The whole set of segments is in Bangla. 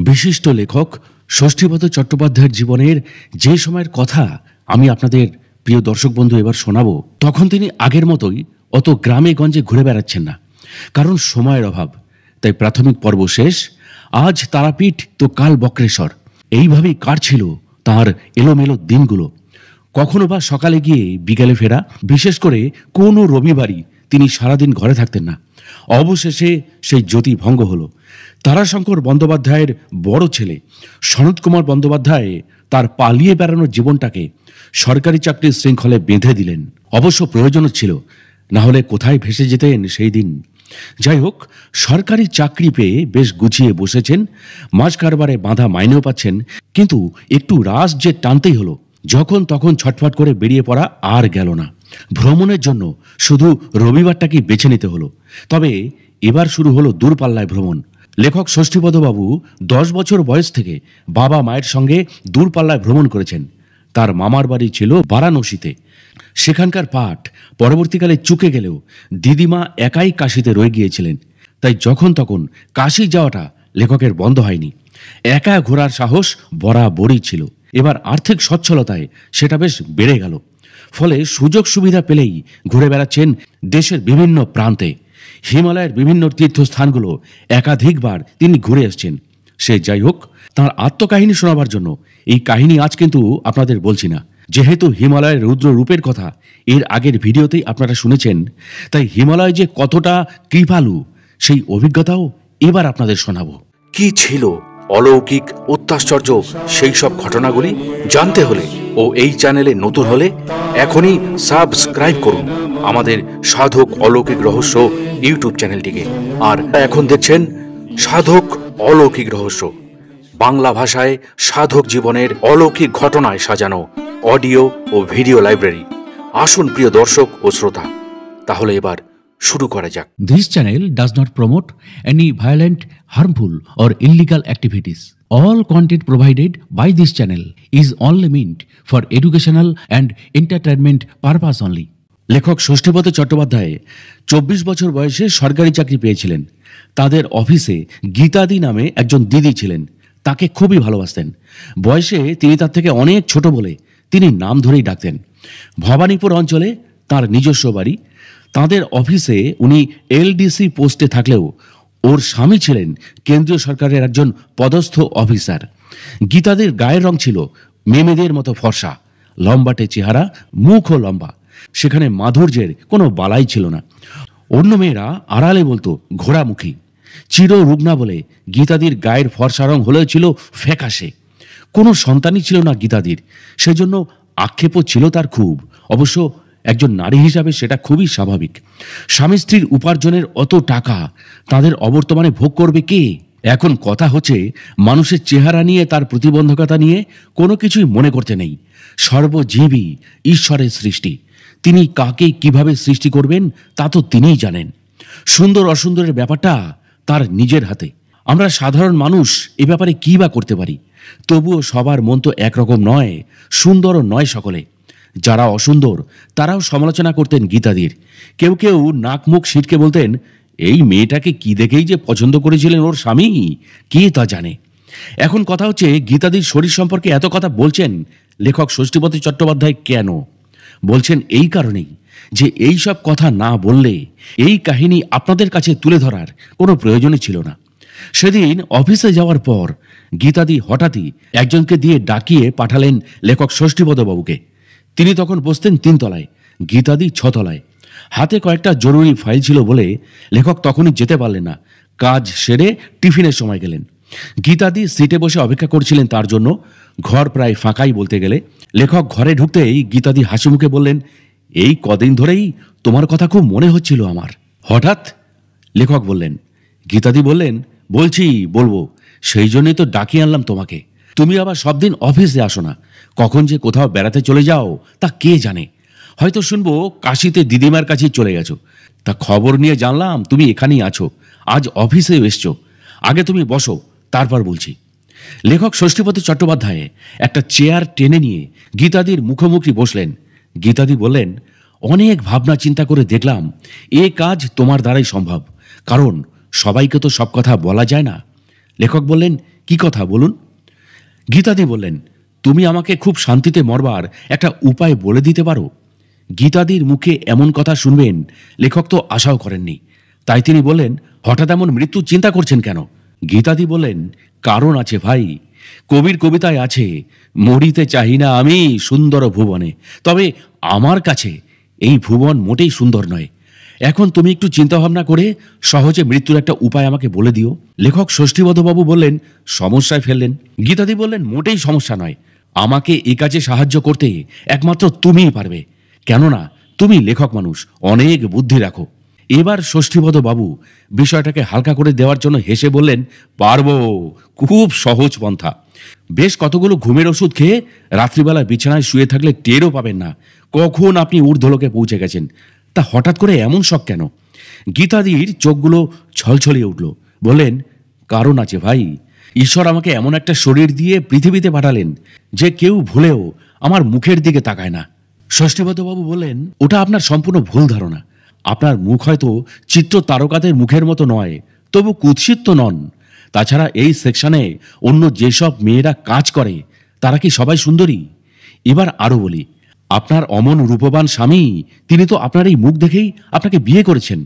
বিশিষ্ট লেখক ষষ্ঠীপদ চট্টোপাধ্যায়ের জীবনের যে সময়ের কথা আমি আপনাদের প্রিয় দর্শক বন্ধু এবার শোনাবো, তখন তিনি আগের মতোই অত গ্রামে গঞ্জে ঘুরে বেড়াচ্ছেন না, কারণ সময়ের অভাব। তাই প্রাথমিক পর্ব শেষ, আজ তারাপীঠ তো কাল বক্রেশ্বর, এইভাবেই কাটছিল তার এলোমেলো দিনগুলো। কখনো বা সকালে গিয়ে বিকেলে ফেরা, বিশেষ করে কোনো রবিবারই তিনি সারাদিন ঘরে থাকতেন না। অবশেষে সেই জ্যোতি ভঙ্গ হলো। তারাশঙ্কর বন্দ্যোপাধ্যায়ের বড় ছেলে সনৎ কুমার বন্দ্যোপাধ্যায় তার পালিয়ে বেড়ানোর জীবনটাকে সরকারি চাকরির শৃঙ্খলে বেঁধে দিলেন। অবশ্য প্রয়োজনও ছিল, না হলে কোথায় ভেসে যেতেন সেই দিন। যাই হোক, সরকারি চাকরি পেয়ে বেশ গুছিয়ে বসেছেন, মাঝ কারবারে বাঁধা মাইনেও পাচ্ছেন, কিন্তু একটু রাস যে টানতেই হলো। যখন তখন ছটফট করে বেরিয়ে পড়া আর গেল না। ভ্রমণের জন্য শুধু রবিবারটাকে বেছে নিতে হলো। তবে এবার শুরু হলো দূরপাল্লায় ভ্রমণ। লেখক ষষ্ঠীপদবাবু 10 বছর বয়স থেকে বাবা মায়ের সঙ্গে দূরপাল্লায় ভ্রমণ করেছেন। তার মামার বাড়ি ছিল বারাণসীতে। সেখানকার পাঠ পরবর্তীকালে চুকে গেলেও দিদিমা একাই কাশিতে রয়ে গিয়েছিলেন। তাই যখন তখন কাশি যাওয়াটা লেখকের বন্ধ হয়নি। একা ঘোরার সাহস বরাবরই ছিল। এবার আর্থিক সচ্ছলতায় সেটা বেশ বেড়ে গেল। ফলে সুযোগ সুবিধা পেলেই ঘুরে বেড়াচ্ছেন দেশের বিভিন্ন প্রান্তে। হিমালয়ের বিভিন্ন তীর্থস্থানগুলো একাধিকবার তিনি ঘুরে এসেছেন। সে যাই হোক, তাঁর আত্মকাহিনী শোনাবার জন্য এই কাহিনী আজ কিন্তু আপনাদের বলছি না। যেহেতু হিমালয়ের রুদ্র রূপের কথা এর আগের ভিডিওতেই আপনারা শুনেছেন, তাই হিমালয় যে কতটা কৃপালু সেই অভিজ্ঞতাও এবার আপনাদের শোনাবো। কি ছিল অলৌকিক অত্যাশ্চর্য সেই সব ঘটনাগুলি জানতে হলে ও এই চ্যানেলে নতুন হলে এখনই সাবস্ক্রাইব করুন আমাদের সাধক অলৌকিক রহস্য ইউটিউব চ্যানেলটিকে। আর এখন দেখছেন সাধক অলৌকিক রহস্য, বাংলা ভাষায় সাধক জীবনের অলৌকিক ঘটনায় সাজানো অডিও ও ভিডিও লাইব্রেরি। আসুন প্রিয় দর্শক ও শ্রোতা, তাহলে এবার শুরু করা যাক। This channel does not promote any violent, harmful or illegal activities. All content provided by this channel is only meant for educational and entertainment purpose only. লেখক ষষ্ঠীপদ চট্টোপাধ্যায় 24 বছর বয়সে সরকারি চাকরি পেয়েছিলেন। তাদের অফিসে গীতাদি নামে একজন দিদি ছিলেন। তাকে খুবই ভালোবাসতেন। বয়সে তিনি তার থেকে অনেক ছোট বলে তিনি নাম ধরেই ডাকতেন। ভবানীপুর অঞ্চলে তার নিজস্ব বাড়ি। তাদের অফিসে উনি এলডিসি পোস্টে থাকলেও ওর স্বামী ছিলেন কেন্দ্রীয় সরকারের একজন পদস্থ অফিসার। গীতাদের গায়ের রং ছিল মেমেদের মতো ফর্সা, লম্বাটে চেহারা, মুখও লম্বা। সেখানে মাধুর্যের কোনো বালাই ছিল না। অন্য মেয়েরা আড়ালে বলতো ঘোড়ামুখী। চির রুগ্না বলে গীতাদির গায়ের ফর্সা রং হলেও ছিল ফ্যাকাশে। কোনো সন্তানই ছিল না গীতাদির, সেজন্য আক্ষেপও ছিল তার খুব। অবশ্য একজন নারী হিসাবে সেটা খুবই স্বাভাবিক। স্বামী স্ত্রীর উপার্জনের অত টাকা তাদের অবর্তমানে ভোগ করবে কে? এখন কথা হচ্ছে, মানুষের চেহারা নিয়ে, তার প্রতিবন্ধকতা নিয়ে কোনো কিছুই মনে করতে নেই। সর্বজীবী ঈশ্বরের সৃষ্টি। তিনি কাকে কিভাবে সৃষ্টি করবেন তা তো তিনিই জানেন। সুন্দর অসুন্দরের ব্যাপারটা তার নিজের হাতে। আমরা সাধারণ মানুষ এ ব্যাপারে কী বা করতে পারি? তবুও সবার মন তো একরকম নয়, সুন্দরও নয় সকলে। যারা অসুন্দর তারাও সমালোচনা করতেন গীতাদির। কেউ কেউ নাক মুখ ছিটকে বলতেন, এই মেয়েটাকে কি দেখেই যে পছন্দ করেছিলেন ওর স্বামী, কে তা জানে। এখন কথা হচ্ছে, গীতাদির শরীর সম্পর্কে এত কথা বলছেন লেখক ষষ্ঠীপদ চট্টোপাধ্যায় কেন? বলছেন এই কারণেই যে এই সব কথা না বললে এই কাহিনী আপনাদের কাছে তুলে ধরার কোনো প্রয়োজনই ছিল না। সেদিন অফিসে যাওয়ার পর গীতাদি হঠাৎই একজনকে দিয়ে ডাকিয়ে পাঠালেন লেখক ষষ্ঠীপদবাবুকে। তিনি তখন বসতেন 3 তলায়, গীতাদি 6 তলায়। হাতে কয়েকটা জরুরি ফাইল ছিল বলে লেখক তখনই যেতে পারলেন না। কাজ সেরে টিফিনের সময় গেলেন। গীতাদি সিটে বসে অপেক্ষা করছিলেন তার জন্য। ঘর প্রায় ফাঁকাই বলতে গেলে। লেখক ঘরে ঢুকতেই গীতাদি হাসি মুখে বললেন, এই কদিন ধরেই তোমার কথা খুব মনে হচ্ছিল আমার। হঠাৎ? লেখক বললেন। গীতাদি বললেন, বলবো, সেই জন্যই তো ডাকিয়ে আনলাম তোমাকে। তুমি আবার সব দিন অফিসে আসো না, কখন যে কোথাও বেড়াতে চলে যাও তা কে জানে। হয়তো শুনবো কাশিতে দিদিমার কাছেই চলে গেছো। তা খবর নিয়ে জানলাম তুমি এখানেই আছো, আজ অফিসে এসছো। আগে তুমি বসো, তারপর বলছি। লেখক ষষ্ঠীপদ চট্টোপাধ্যায় একটা চেয়ার টেনে নিয়ে গীতাদির মুখোমুখি বসলেন। গীতাদি বললেন, অনেক ভাবনা চিন্তা করে দেখলাম এ কাজ তোমার দ্বারাই সম্ভব, কারণ সবাইকে তো সব কথা বলা যায় না। লেখক বললেন, কি কথা বলুন? গীতাদি বললেন, তুমি আমাকে খুব শান্তিতে মরবার একটা উপায় বলে দিতে পারো? গীতাদির মুখে এমন কথা শুনবেন লেখক তো আশাও করেননি। তাই তিনি বললেন, হঠাৎ এমন মৃত্যুর চিন্তা করছেন কেন? গীতাদি বললেন, কারণ আছে ভাই। কবির কবিতায় আছে, মরিতে চাহি না আমি সুন্দর ভুবনে, তবে আমার কাছে এই ভুবন মোটেই সুন্দর নয়। এখন তুমি একটু চিন্তা ভাবনা করে সহজে মৃত্যুর একটা উপায় আমাকে বলে দিও। লেখক ষষ্ঠীবদ্ধবাবু বললেন, সমস্যায় ফেললেন। গীতাদি বললেন, মোটেই সমস্যা নয়, আমাকে এই কাজে সাহায্য করতে একমাত্র তুমিই পারবে। কেননা তুমি লেখক মানুষ, অনেক বুদ্ধি রাখো। এবার ষষ্ঠীবদ্ধবাবু বিষয়টাকে হালকা করে দেওয়ার জন্য হেসে বললেন, পারবো, খুব সহজ পন্থা। বেশ কতগুলো ঘুমের ওষুধ খেয়ে রাত্রিবেলা বিছানায় শুয়ে থাকলে টেরও পাবেন না কখন আপনি ঊর্ধ্বলোকে পৌঁছে গেছেন। তা হঠাৎ করে এমন শখ কেন? গীতাদির চোখগুলো ছলছলিয়ে উঠল। বললেন, কারণ আছে ভাই। ঈশ্বর আমাকে এমন একটা শরীর দিয়ে পৃথিবীতে পাঠালেন যে কেউ ভুলেও আমার মুখের দিকে তাকায় না। ষষ্ঠীবদ্ধবাবু বললেন, ওটা আপনার সম্পূর্ণ ভুল ধারণা। আপনার মুখ হয়তো চিত্র তারকাদের মুখের মতো নয়, তবু কুৎসিত তো নন। তাছাড়া এই সেকশনে অন্য যেসব মেয়েরা কাজ করে তারা কি সবাই সুন্দরী? এবার আরো বলি, আপনার অমন রূপবান স্বামী, তিনি তো আপনার এই মুখ দেখেই আপনাকে বিয়ে করেছেন।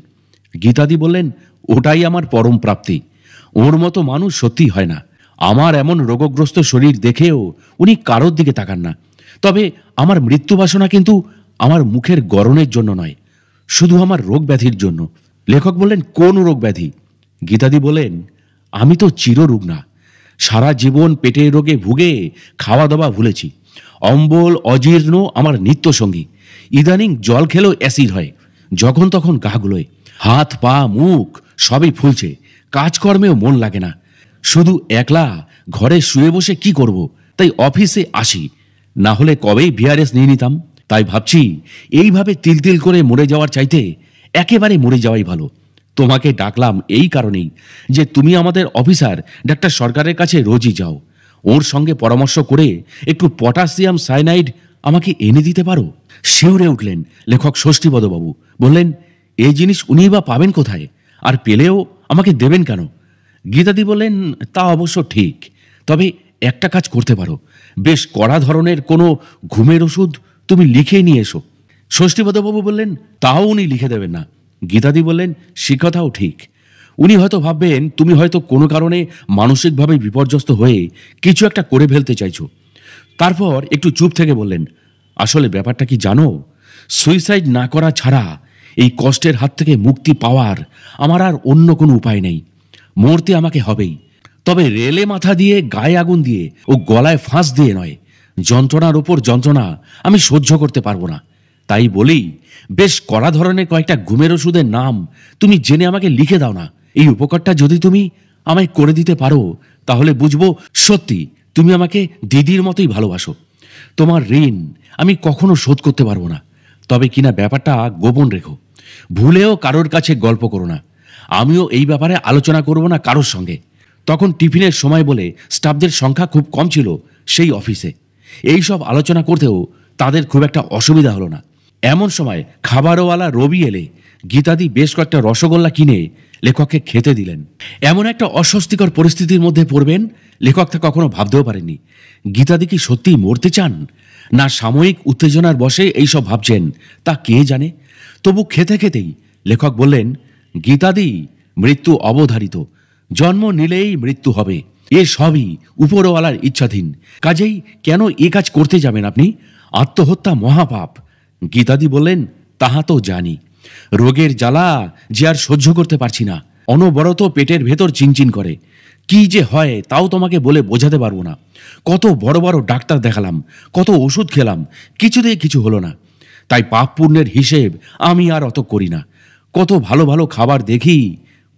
গীতাদি বললেন, ওটাই আমার পরম প্রাপ্তি। ওর মতো মানুষ সত্যি হয় না। আমার এমন রোগগ্রস্ত শরীর দেখেও উনি কারোর দিকে তাকান না। তবে আমার মৃত্যু বাসনা কিন্তু আমার মুখের গড়নের জন্য নয়, শুধু আমার রোগ ব্যাধির জন্য। লেখক বললেন, কোন রোগ ব্যাধি? গীতাদি বলেন, আমি তো চিররুগ্না। সারা জীবন পেটের রোগে ভুগে খাওয়া দাওয়া ভুলেছি। অম্বল অজীর্ণ আমার নিত্য সঙ্গী। ইদানিং জল খেলেও অ্যাসিড হয়, যখন তখন গা গুলোয়। হাত পা মুখ সবই ফুলছে, কাজকর্মেও মন লাগে না। শুধু একলা ঘরে শুয়ে বসে কি করব, তাই অফিসে আসি, না হলে কবেই ভিআরএস নিয়ে নিতাম। তাই ভাবছি, এইভাবে তিল তিল করে মরে যাওয়ার চাইতে একেবারে মরে যাওয়াই ভালো। তোমাকে ডাকলাম এই কারণেই যে তুমি আমাদের অফিসার ডাক্তার সরকারের কাছে রোজই যাও। ওর সঙ্গে পরামর্শ করে একটু পটাশিয়াম সায়ানাইড আমাকে এনে দিতে পারো? শিউরে উঠলেন লেখক ষষ্ঠীপদবাবু। বললেন, এই জিনিস উনিই বা পাবেন কোথায়, আর পেলেও আমাকে দেবেন কেন? গীতাদি বললেন, তা অবশ্য ঠিক, তবে একটা কাজ করতে পারো। বেশ কড়া ধরনের কোনো ঘুমের ওষুধ তুমি লিখে নিয়ে এসো। ষষ্ঠীপদবাবু বললেন, তাও উনি লিখে দেবেন না। গীতাদি বললেন, সে কথাও ঠিক। উনি হয়তো ভাববেন তুমি হয়তো কোনো কারণে মানসিকভাবে বিপর্যস্ত হয়ে কিছু একটা করে ফেলতে চাইছো। তারপর একটু চুপ থেকে বললেন, আসলে ব্যাপারটা কি জানো? সুইসাইড না করা ছাড়া এই কষ্টের হাত থেকে মুক্তি পাওয়ার আমার আর অন্য কোনো উপায় নেই। মরতে আমাকে হবেই, তবে রেলে মাথা দিয়ে, গায়ে আগুন দিয়ে ও গলায় ফাঁস দিয়ে নয়। যন্ত্রণার ওপর যন্ত্রণা আমি সহ্য করতে পারবো না। তাই বলি, বেশ কড়া ধরনের কয়েকটা ঘুমের ওষুধের নাম তুমি জেনে আমাকে লিখে দাও না। এই উপকারটা যদি তুমি আমায় করে দিতে পারো, তাহলে বুঝবো সত্যি তুমি আমাকে দিদির মতোই ভালোবাসো। তোমার ঋণ আমি কখনো শোধ করতে পারবো না, তবে কিনা ব্যাপারটা গোপন রেখো। ভুলেও কারোর কাছে গল্প করো না। আমিও এই ব্যাপারে আলোচনা করব না কারোর সঙ্গে। তখন টিফিনের সময় বলে স্টাফদের সংখ্যা খুব কম ছিল সেই অফিসে। এই সব আলোচনা করতেও তাদের খুব একটা অসুবিধা হলো না। এমন সময় খাবারওয়ালা রবি এলে গীতাদি বেশ কয়েকটা রসগোল্লা কিনে লেখককে খেতে দিলেন। এমন একটা অস্বস্তিকর পরিস্থিতির মধ্যে পড়বেন লেখক তা কখনো ভাবতেও পারেননি। গীতাদি কি সত্যিই মরতে চান, না সাময়িক উত্তেজনার বশে এইসব ভাবছেন, তা কে জানে। তবু খেতে খেতেই লেখক বললেন, গীতাদি, মৃত্যু অবধারিত। জন্ম নিলেই মৃত্যু হবে, এ সবই উপরওয়ালার ইচ্ছাধীন। কাজেই কেন এ কাজ করতে যাবেন আপনি? আত্মহত্যা মহাপাপ। গীতাদি বললেন, তাহা তো জানি। রোগের জ্বালা যে আর সহ্য করতে পারছি না। অনবরত পেটের ভেতর চিনচিন করে। কি যে হয় তাও তোমাকে বলে বোঝাতে পারবো না। কত বড় বড় ডাক্তার দেখালাম, কত ওষুধ খেলাম, কিছুতেই কিছু হলো না। তাই পাপ পুণ্যের হিসেব আমি আর অত করি না। কত ভালো ভালো খাবার দেখি,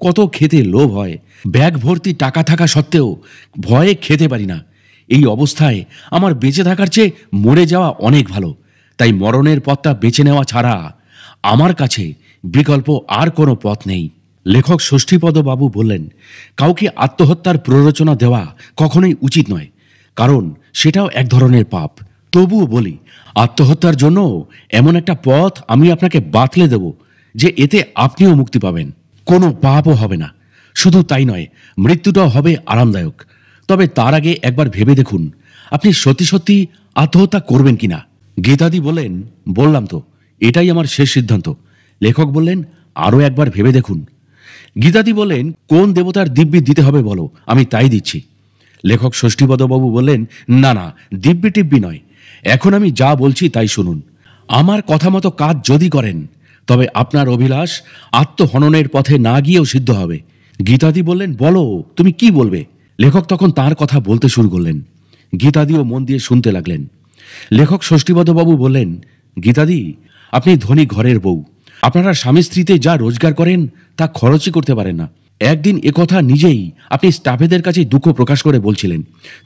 কত খেতে লোভ হয়। ব্যাগ ভর্তি টাকা থাকা সত্ত্বেও ভয়ে খেতে পারি না। এই অবস্থায় আমার বেঁচে থাকার চেয়ে মরে যাওয়া অনেক ভালো। তাই মরণের পথটা বেছে নেওয়া ছাড়া আমার কাছে বিকল্প আর কোনো পথ নেই। লেখক ষষ্ঠীপদবাবু বললেন, কাউকে আত্মহত্যার প্ররোচনা দেওয়া কখনোই উচিত নয়, কারণ সেটাও এক ধরনের পাপ। তবুও বলি, আত্মহত্যার জন্য এমন একটা পথ আমি আপনাকে বাতলে দেব যে এতে আপনিও মুক্তি পাবেন, কোনো পাপও হবে না। শুধু তাই নয়, মৃত্যুটাও হবে আরামদায়ক। তবে তার আগে একবার ভেবে দেখুন আপনি সত্যি সত্যি আত্মহত্যা করবেন কিনা। গীতাদি বললেন, বললাম তো, এটাই আমার শেষ সিদ্ধান্ত। লেখক বললেন, আরও একবার ভেবে দেখুন। গীতাদি বললেন, কোন দেবতার দিব্যি দিতে হবে বলো, আমি তাই দিচ্ছি। লেখক ষষ্ঠীপদবাবু বললেন, না না, দিব্যি টিব্যি নয়, এখন আমি যা বলছি তাই শুনুন। আমার কথা মতো কাজ যদি করেন তবে আপনার অভিলাষ আত্মহননের পথে না গিয়েও সিদ্ধ হবে। গীতাদি বললেন, বলো তুমি কি বলবে। লেখক তখন তার কথা বলতে শুরু করলেন। গীতাদিও মন দিয়ে শুনতে লাগলেন। লেখক ষষ্ঠীপদবাবু বললেন, গীতাদি, আপনি ধনী ঘরের বউ, আপনারা স্বামী স্ত্রীতে যা রোজগার করেন তা খরচই করতে পারেন না। একদিন একথা নিজেই আপনি স্টাফেদের কাছে দুঃখ প্রকাশ করে বলছিলেন।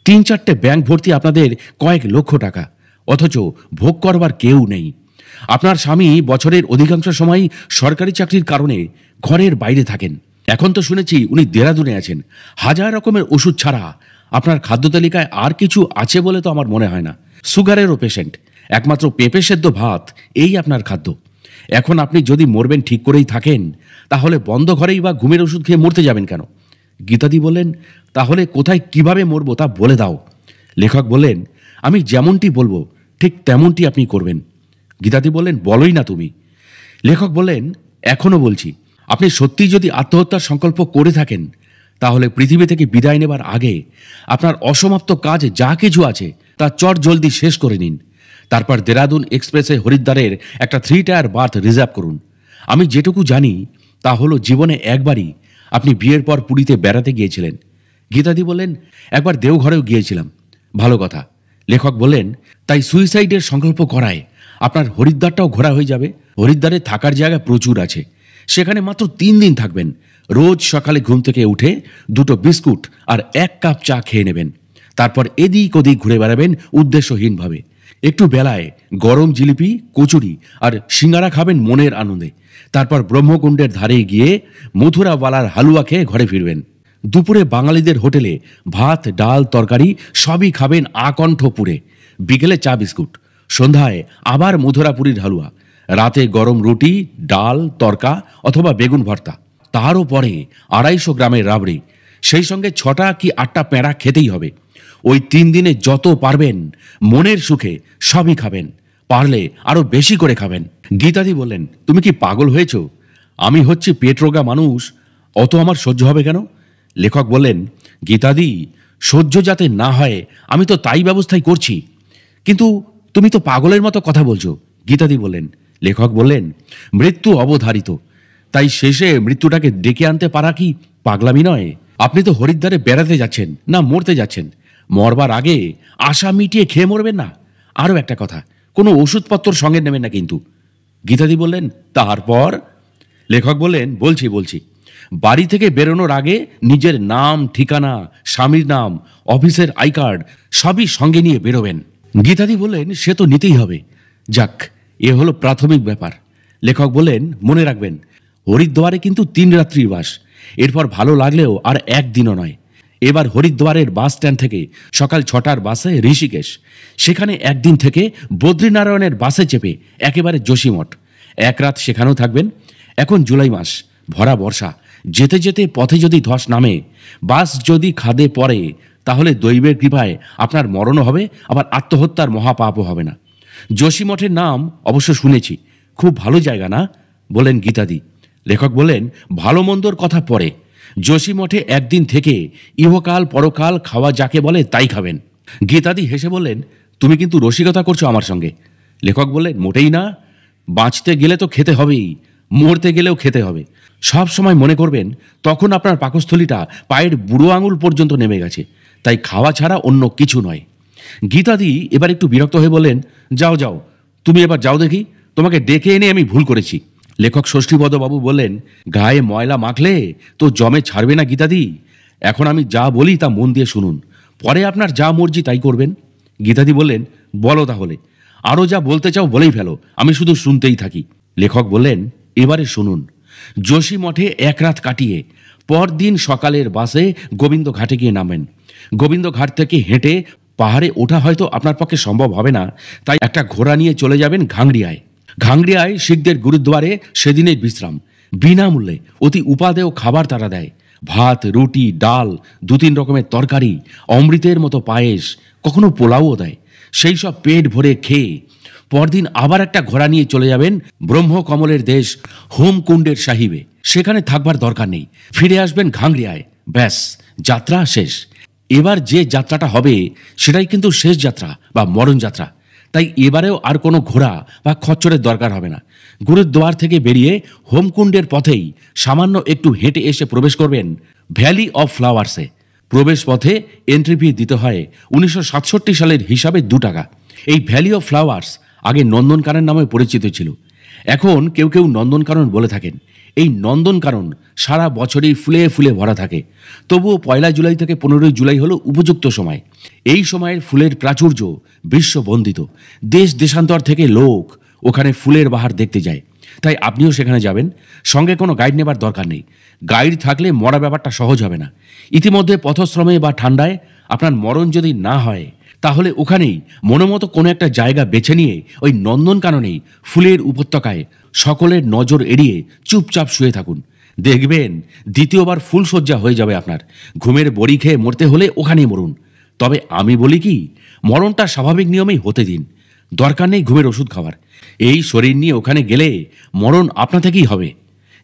3-4টে ব্যাংক ভর্তি আপনাদের কয়েক লক্ষ টাকা, অথচ ভোগ করবার কেউ নেই। আপনার স্বামী বছরের অধিকাংশ সময় সরকারি চাকরির কারণে ঘরের বাইরে থাকেন। এখন তো শুনেছি উনি দেরাদুনে আছেন। হাজার রকমের ওষুধ ছাড়া আপনার খাদ্য তালিকায় আর কিছু আছে বলে তো আমার মনে হয় না। সুগারেরও পেশেন্ট, একমাত্র পেঁপে সেদ্ধ ভাত এই আপনার খাদ্য। এখন আপনি যদি মরবেন ঠিক করেই থাকেন, তাহলে বন্ধ ঘরেই বা ঘুমের ওষুধ খেয়ে মরতে যাবেন কেন? গীতাদি বললেন, তাহলে কোথায় কিভাবে মরবো তা বলে দাও। লেখক বললেন, আমি যেমনটি বলবো ঠিক তেমনটি আপনি করবেন। গীতাদি বললেন, বলোই না তুমি। লেখক বললেন, এখনো বলছি, আপনি সত্যিই যদি আত্মহত্যার সংকল্প করে থাকেন, তাহলে পৃথিবী থেকে বিদায় নেবার আগে আপনার অসমাপ্ত কাজ যা কিছু আছে তা চট জলদি শেষ করে নিন। তারপর দেরাদুন এক্সপ্রেসে হরিদ্বারের একটা 3 টায়ার বার্থ রিজার্ভ করুন। আমি যেটুকু জানি তা হলো জীবনে একবারই আপনি বিয়ের পর পুরীতে বেড়াতে গিয়েছিলেন। গীতাদি বললেন, একবার দেওঘরেও গিয়েছিলাম। ভালো কথা। লেখক বললেন, তাই সুইসাইডের সংকল্প করায় আপনার হরিদ্বারটাও ঘোরা হয়ে যাবে। হরিদ্বারে থাকার জায়গা প্রচুর আছে, সেখানে মাত্র 3 দিন থাকবেন। রোজ সকালে ঘুম থেকে উঠে 2টো বিস্কুট আর 1 কাপ চা খেয়ে নেবেন। তারপর এদিক ওদিক ঘুরে বেড়াবেন উদ্দেশ্যহীনভাবে। একটু বেলায় গরম জিলিপি, কচুরি আর সিঙ্গারা খাবেন মনের আনন্দে। তারপর ব্রহ্মকুণ্ডের ধারে গিয়ে মথুরাওয়ালার হালুয়া খেয়ে ঘরে ফিরবেন। দুপুরে বাঙালিদের হোটেলে ভাত, ডাল, তরকারি সবই খাবেন আকণ্ঠ পুরে। বিকেলে চা বিস্কুট, সন্ধ্যায় আবার মথুরাপুরীর হালুয়া, রাতে গরম রুটি, ডাল, তরকা অথবা বেগুন ভর্তা, তারও পরে 250 গ্রামের রাবড়ি, সেই সঙ্গে 6টা কি 8টা প্যাঁড়া খেতেই হবে। ওই 3 দিনে যত পারবেন মনের সুখে সবই খাবেন, পারলে আরো বেশি করে খাবেন। গীতাদি বললেন, তুমি কি পাগল হয়েছ? আমি হচ্ছি পেট রোগা মানুষ, অত আমার সহ্য হবে কেন? লেখক বললেন, গীতাদি, সহ্য যাতে না হয় আমি তো তাই ব্যবস্থাই করছি। কিন্তু তুমি তো পাগলের মতো কথা বলছো। গীতাদি বললেন। লেখক বললেন, মৃত্যু অবধারিত, তাই শেষে মৃত্যুটাকে ডেকে আনতে পারা কি পাগলামি নয়? আপনি তো হরিদ্বারে বেড়াতে যাচ্ছেন না মরতে যাচ্ছেন? মরবার আগে আশা মিটিয়ে খেয়ে মরবেন না। আরও একটা কথা, কোনো ওষুধপত্র সঙ্গে নেবেন না কিন্তু। গীতাদি বললেন, তারপর? লেখক বললেন, বলছি। বাড়ি থেকে বেরোনোর আগে নিজের নাম, ঠিকানা, স্বামীর নাম, অফিসের আই কার্ড সবই সঙ্গে নিয়ে বেরোবেন। গীতাদি বললেন, সে তো নিতেই হবে। যাক, এ হলো প্রাথমিক ব্যাপার। লেখক বললেন, মনে রাখবেন, হরিদ্বারে কিন্তু 3 রাত্রির বাস। এরপর ভালো লাগলেও আর 1 দিনও নয়। এবার হরিদ্বারের বাস স্ট্যান্ড থেকে সকাল 6টার বাসে ঋষিকেশ, সেখানে 1 দিন থেকে বদ্রীনারায়ণের বাসে চেপে একেবারে যোশীমঠ, 1 রাত সেখানেও থাকবেন। এখন জুলাই মাস, ভরা বর্ষা, যেতে যেতে পথে যদি ধস নামে, বাস যদি খাদে পড়ে, তাহলে দৈবের কৃপায় আপনার মরণও হবে, আবার আত্মহত্যার মহাপাপও হবে না। যোশীমঠের নাম অবশ্য শুনেছি, খুব ভালো জায়গা না? বলেন গীতাদি। লেখক বললেন, ভালো মন্দর কথা পরে, যোশীমঠে 1 দিন থেকে ইহকাল পরকাল খাওয়া যাকে বলে তাই খাবেন। গীতাদি হেসে বললেন, তুমি কিন্তু রসিকতা করছো আমার সঙ্গে। লেখক বললেন, মোটেই না। বাঁচতে গেলে তো খেতে হবেই, মরতে গেলেও খেতে হবে। সব সময় মনে করবেন তখন আপনার পাকস্থলীটা পায়ের বুড়ো আঙুল পর্যন্ত নেমে গেছে, তাই খাওয়া ছাড়া অন্য কিছু নয়। গীতাদি এবার একটু বিরক্ত হয়ে বললেন, যাও, তুমি এবার যাও দেখি, তোমাকে ডেকে এনে আমি ভুল করেছি। লেখক ষষ্ঠীপদবাবু বললেন, গায়ে ময়লা মাখলে তো জমে ছাড়বে না গীতাদি। এখন আমি যা বলি তা মন দিয়ে শুনুন, পরে আপনার যা মর্জি তাই করবেন। গীতাদি বললেন, বলো তাহলে, আরও যা বলতে চাও বলেই ফেলো, আমি শুধু শুনতেই থাকি। লেখক বললেন, এবারে শুনুন। যোশীমঠে 1 রাত কাটিয়ে পরদিন সকালের বাসে গোবিন্দ ঘাটে গিয়ে নামেন। গোবিন্দ ঘাট থেকে হেঁটে পাহাড়ে ওঠা হয়তো আপনার পক্ষে সম্ভব হবে না, তাই একটা ঘোড়া নিয়ে চলে যাবেন ঘাংড়িয়ায়। ঘাংড়িয়ায় শিখদের গুরুদ্বারে সেদিনের বিশ্রাম, বিনামূল্যে অতি উপাদেয় খাবার তারা দেয়। ভাত, রুটি, ডাল, 2-3 রকমের তরকারি, অমৃতের মতো পায়েস, কখনো পোলাওও দেয়। সেই সব পেট ভরে খেয়ে পরদিন আবার একটা ঘোড়া নিয়ে চলে যাবেন ব্রহ্মকমলের দেশ হোমকুণ্ডের সাহিবে। সেখানে থাকবার দরকার নেই, ফিরে আসবেন ঘাংরিয়ায়। ব্যাস, যাত্রা শেষ। এবার যে যাত্রাটা হবে সেটাই কিন্তু শেষ যাত্রা বা মরণ যাত্রা। তাই এবারেও আর কোনো ঘোড়া বা খচ্চরের দরকার হবে না। গুরুদ্বার থেকে বেরিয়ে হোমকুণ্ডের পথেই সামান্য একটু হেঁটে এসে প্রবেশ করবেন ভ্যালি অফ ফ্লাওয়ার্সে। প্রবেশ পথে এন্ট্রি ফি দিতে হয় 1967 সালের হিসাবে 2 টাকা। এই ভ্যালি অফ ফ্লাওয়ার্স আগে নন্দনকানন নামে পরিচিত ছিল। এখন কেউ কেউ নন্দনকানন বলে থাকেন। এই নন্দনকানন সারা বছরই ফুলে ফুলে ভরা থাকে। তবুও 1 জুলাই থেকে 15 জুলাই হলো উপযুক্ত সময়। এই সময়ের ফুলের প্রাচুর্য বিশ্ববন্দিত। দেশ দেশান্তর থেকে লোক ওখানে ফুলের বাহার দেখতে যায়। তাই আপনিও সেখানে যাবেন। সঙ্গে কোনো গাইড নেবার দরকার নেই। গাইড থাকলে মরা ব্যাপারটা সহজ হবে না। ইতিমধ্যে পথশ্রমে বা ঠান্ডায় আপনার মরণ যদি না হয়, তাহলে ওখানেই মনোমতো কোনো একটা জায়গা বেছে নিয়ে ওই নন্দনকাননেই ফুলের উপত্যকায় সকলের নজর এড়িয়ে চুপচাপ শুয়ে থাকুন। দেখবেন দ্বিতীয়বার ফুলশয্যা হয়ে যাবে আপনার। ঘুমের বড়ি খেয়ে মরতে হলে ওখানেই মরুন। তবে আমি বলি কি, মরণটা স্বাভাবিক নিয়মেই হতে দিন। দরকার নেই ঘুমের ওষুধ খাওয়ার। এই শরীর নিয়ে ওখানে গেলে মরণ আপনা থেকেই হবে।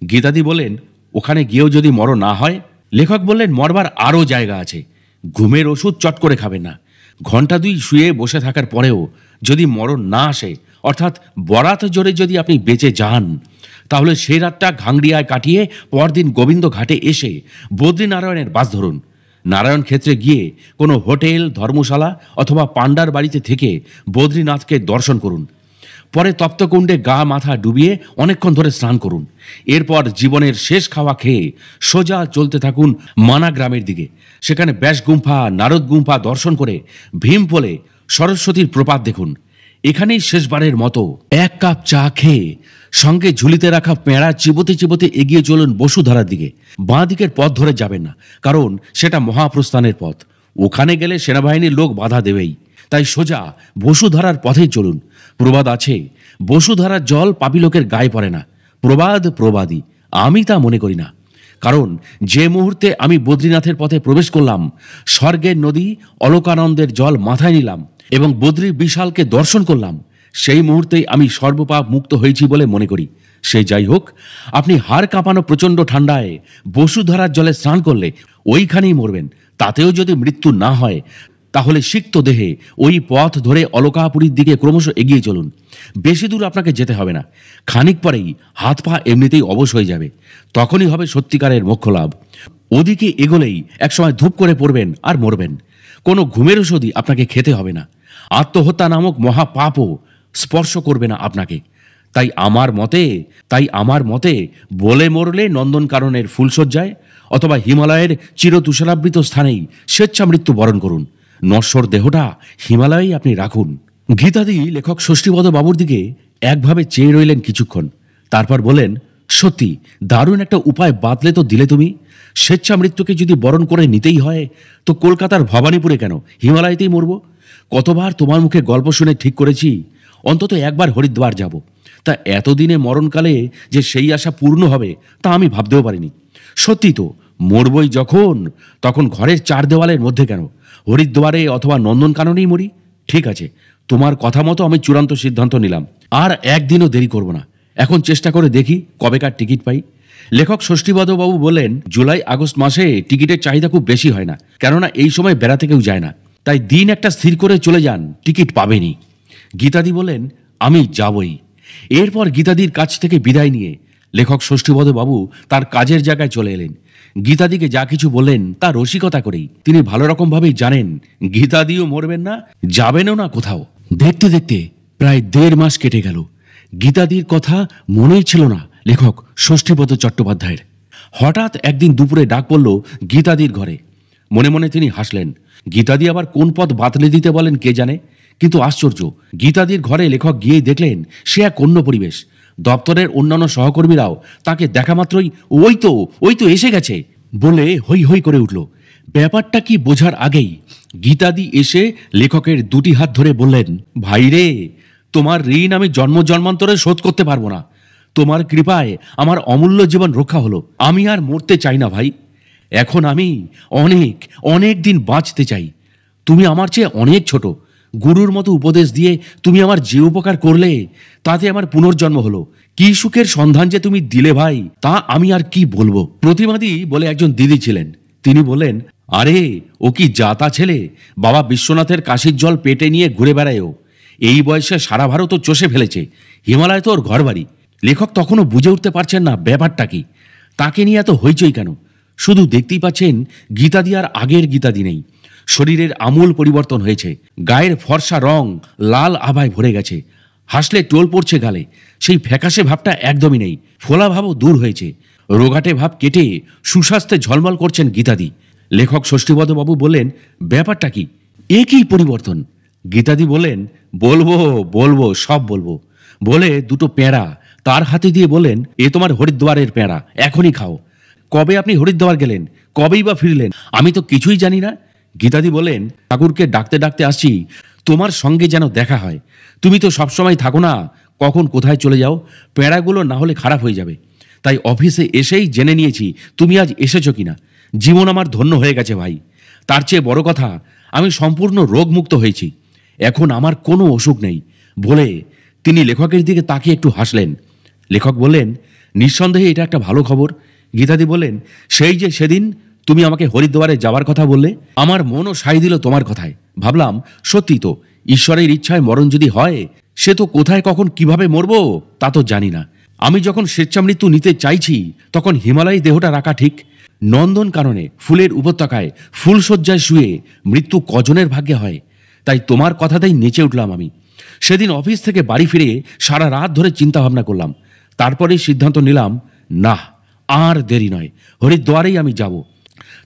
গীতাদি বলেন, ওখানে গিয়েও যদি মরণ না হয়, লেখক বললেন মরবার আরও জায়গা আছে। ঘুমের ওষুধ চট করে খাবেন না। ঘন্টা 2 শুয়ে বসে থাকার পরেও যদি মরণ না আসে, অর্থাৎ বরাত জোরে যদি আপনি বেঁচে যান, তাহলে সেই রাতটা ঘাংরিয়ায় কাটিয়ে পরদিন গোবিন্দ ঘাটে এসে বদ্রীনারায়ণের বাস ধরুন। নারায়ণ ক্ষেত্রে গিয়ে কোনো হোটেল, ধর্মশালা অথবা পাণ্ডার বাড়িতে থেকে বদ্রীনাথকে দর্শন করুন। পরে তপ্তকুণ্ডে গা মাথা ডুবিয়ে অনেকক্ষণ ধরে স্নান করুন। এরপর জীবনের শেষ খাওয়া খেয়ে সোজা চলতে থাকুন মানা গ্রামের দিকে। সেখানে ব্যাস গুম্ফা, নারদ গুম্ফা দর্শন করে ভীমপোলে সরস্বতীর প্রপাত দেখুন। এখানেই শেষবারের মতো 1 কাপ চা খেয়ে সঙ্গে ঝুলিতে রাখা পেঁড়া চিবোতে চিবোতে এগিয়ে চলুন বসুধারার দিকে। বাঁ দিকের পথ ধরে যাবেন না, কারণ সেটা মহাপ্রস্থানের পথ। ওখানে গেলে সেনাবাহিনীর লোক বাধা দেবেই। তাই সোজা বসুধারার পথেই চলুন। প্রবাদ আছে, বসুধারার জল পাপী লোকের গায়ে পড়ে না। প্রবাদ প্রবাদী, আমি তা মনে করি না। কারণ যে মুহূর্তে আমি বদ্রীনাথের পথে প্রবেশ করলাম, স্বর্গের নদী অলকানন্দের জল মাথায় নিলাম এবং বদ্রী বিশালকে দর্শন করলাম, সেই মুহূর্তেই আমি সর্বপাপ মুক্ত হয়েছি বলে মনে করি। সে যাই হোক, আপনি হাড় কাঁপানো প্রচণ্ড ঠান্ডায় বসুধারার জলে স্নান করলে ওইখানেই মরবেন। তাতেও যদি মৃত্যু না হয়, তাহলে সিক্ত দেহে ওই পথ ধরে অলকাপুরীর দিকে ক্রমশ এগিয়ে চলুন। বেশি দূর আপনাকে যেতে হবে না। খানিক পরেই হাত পা এমনিতেই অবশ হয়ে যাবে। তখনই হবে সত্যিকারের মোক্ষ লাভ। ওদিকে এগোলেই একসময় ধূপ করে পড়বেন আর মরবেন। কোনো ঘুমের ওষুধই আপনাকে খেতে হবে না। আত্মহত্যা নামক মহাপাপও স্পর্শ করবে না আপনাকে। তাই আমার মতে বলে মরলে নন্দনকাননের ফুলশয্যায় অথবা হিমালয়ের চিরতুষারাবৃত স্থানেই স্বেচ্ছা মৃত্যু বরণ করুন। নশ্বর দেহটা হিমালয়েই আপনি রাখুন। গীতাদি লেখক ষষ্ঠীপদ বাবুর দিকে একভাবে চেয়ে রইলেন কিছুক্ষণ। তারপর বলেন, সত্যি দারুণ একটা উপায় বাতলে তো দিলে তুমি। স্বেচ্ছা মৃত্যুকে যদি বরণ করে নিতেই হয়, তো কলকাতার ভবানীপুরে কেন, হিমালয়তেই মরব। কতবার তোমার মুখে গল্প শুনে ঠিক করেছি অন্তত একবার হরিদ্বার যাব। তা এতদিনে মরণকালে যে সেই আশা পূর্ণ হবে তা আমি ভাবতেও পারিনি। সত্যি তো, মরবই যখন, তখন ঘরের 4 দেওয়ালের মধ্যে কেন, হরিদ্বারে অথবা নন্দনকাননেই মরি। ঠিক আছে, তোমার কথা মতো আমি চূড়ান্ত সিদ্ধান্ত নিলাম। আর একদিনও দেরি করব না। এখন চেষ্টা করে দেখি কবেকার টিকিট পাই। লেখক ষষ্ঠীপদবাবু বললেন, জুলাই আগস্ট মাসে টিকিটের চাহিদা খুব বেশি হয় না, কেননা এই সময় বেড়াতে কেউ যায় না। তাই দিন একটা স্থির করে চলে যান, টিকিট পাবেনই। গীতাদি বলেন, আমি যাবই। এরপর গীতাদির কাছ থেকে বিদায় নিয়ে লেখক ষষ্ঠীপদবাবু তার কাজের জায়গায় চলে এলেন। গীতাদিকে যা কিছু বললেন তা রসিকতা করেই। তিনি ভালো রকমভাবেই জানেন গীতাদিও মরবেন না, যাবেনও না কোথাও। দেখতে দেখতে প্রায় 1.5 মাস কেটে গেল। গীতাদির কথা মনেই ছিল না লেখক ষষ্ঠীপদ চট্টোপাধ্যায়ের। হঠাৎ একদিন দুপুরে ডাক পড়ল গীতাদির ঘরে। মনে মনে তিনি হাসলেন। গীতাদি আবার কোন পথ বাতলে দিতে বলেন কে জানে। কিন্তু আশ্চর্য, গীতাদির ঘরে লেখক গিয়ে দেখলেন সে এক অন্য পরিবেশ। দপ্তরের অন্যান্য সহকর্মীরাও তাকে দেখা মাত্রই ওই তো এসে গেছে বলে হৈ হৈ করে উঠল। ব্যাপারটা কি বোঝার আগেই গীতাদি এসে লেখকের 2টি হাত ধরে বললেন, ভাই রে, তোমার ঋণ আমি জন্ম জন্মান্তরে শোধ করতে পারবো না। তোমার কৃপায় আমার অমূল্য জীবন রক্ষা হলো। আমি আর মরতে চাই না ভাই। এখন আমি অনেক অনেক দিন বাঁচতে চাই। তুমি আমার চেয়ে অনেক ছোট। গুরুর মতো উপদেশ দিয়ে তুমি আমার যে উপকার করলে তাতে আমার পুনর্জন্ম হলো। কি সুখের সন্ধান যে তুমি দিলে ভাই, তা আমি আর কি বলবো। প্রতিমাদি বলে একজন দিদি ছিলেন। তিনি বললেন, আরে ও কি জাতা ছেলে, বাবা বিশ্বনাথের কাশির জল পেটে নিয়ে ঘুরে বেড়ায়। ও এই বয়সে সারা ভারত ও চষে ফেলেছে, হিমালয় তো ওর ঘর বাড়ি। লেখক তখনও বুঝে উঠতে পারছেন না ব্যাপারটা কি, তাকে নিয়ে এত হইচই কেন। শুধু দেখতেই পাচ্ছেন গীতাদি আর আগের গীতাদি নেই। শরীরের আমূল পরিবর্তন হয়েছে, গায়ের ফর্সা রং লাল আভায় ভরে গেছে, হাসলে টোল পড়ছে গালে, সেই ফ্যাকাশে ভাবটা একদমই নেই, ফোলা ভাবও দূর হয়েছে। রোগাটে ভাব কেটে সুস্বাস্থ্যে ঝলমল করছেন গীতাদি। লেখক ষষ্ঠীপদবাবু বললেন, ব্যাপারটা কি, এ কি পরিবর্তন? গীতাদি বললেন, বলবো বলবো সব বলবো। বলে দুটো পেঁড়া তার হাতে দিয়ে বললেন, এ তোমার হরিদ্বারের পেঁড়া, এখনই খাও। কবে আপনি হরিদ্বার গেলেন, কবেই বা ফিরলেন? আমি তো কিছুই জানি না। গীতাদি বলেন, ঠাকুরকে ডাকতে ডাকতে আসছি, তোমার সঙ্গে যেন দেখা হয়। তুমি তো সবসময় থাকো না, কখন কোথায় চলে যাও। পেঁড়াগুলো না হলে খারাপ হয়ে যাবে, তাই অফিসে এসেই জেনে নিয়েছি তুমি আজ এসেছো কিনা। জীবন আমার ধন্য হয়ে গেছে ভাই। তার চেয়ে বড় কথা, আমি সম্পূর্ণ রোগমুক্ত হয়েছি, এখন আমার কোনো অসুখ নেই। বলে তিনি লেখকের দিকে তাকিয়ে একটু হাসলেন। লেখক বললেন, নিঃসন্দেহে এটা একটা ভালো খবর। গীতাদি বললেন, সেই যে সেদিন তুমি আমাকে হরিদ্বারে যাওয়ার কথা বললে, আমার মনও সাই দিল তোমার কথায়। ভাবলাম সত্যি তো, ঈশ্বরের ইচ্ছায় মরণ যদি হয়, সে তো কোথায় কখন কিভাবে মরবো তা তো জানি না। আমি যখন স্বেচ্ছামৃত্যু নিতে চাইছি, তখন হিমালয়ে দেহটা রাখা ঠিক। নন্দন কাননে ফুলের উপত্যকায় ফুলশয্যায় শুয়ে মৃত্যু কজনের ভাগ্যে হয়। তাই তোমার কথাতেই নেচে উঠলাম আমি। সেদিন অফিস থেকে বাড়ি ফিরে সারা রাত ধরে চিন্তা ভাবনা করলাম, তারপরেই সিদ্ধান্ত নিলাম, না আর দেরি নয়, হরিদ্বারেই আমি যাব।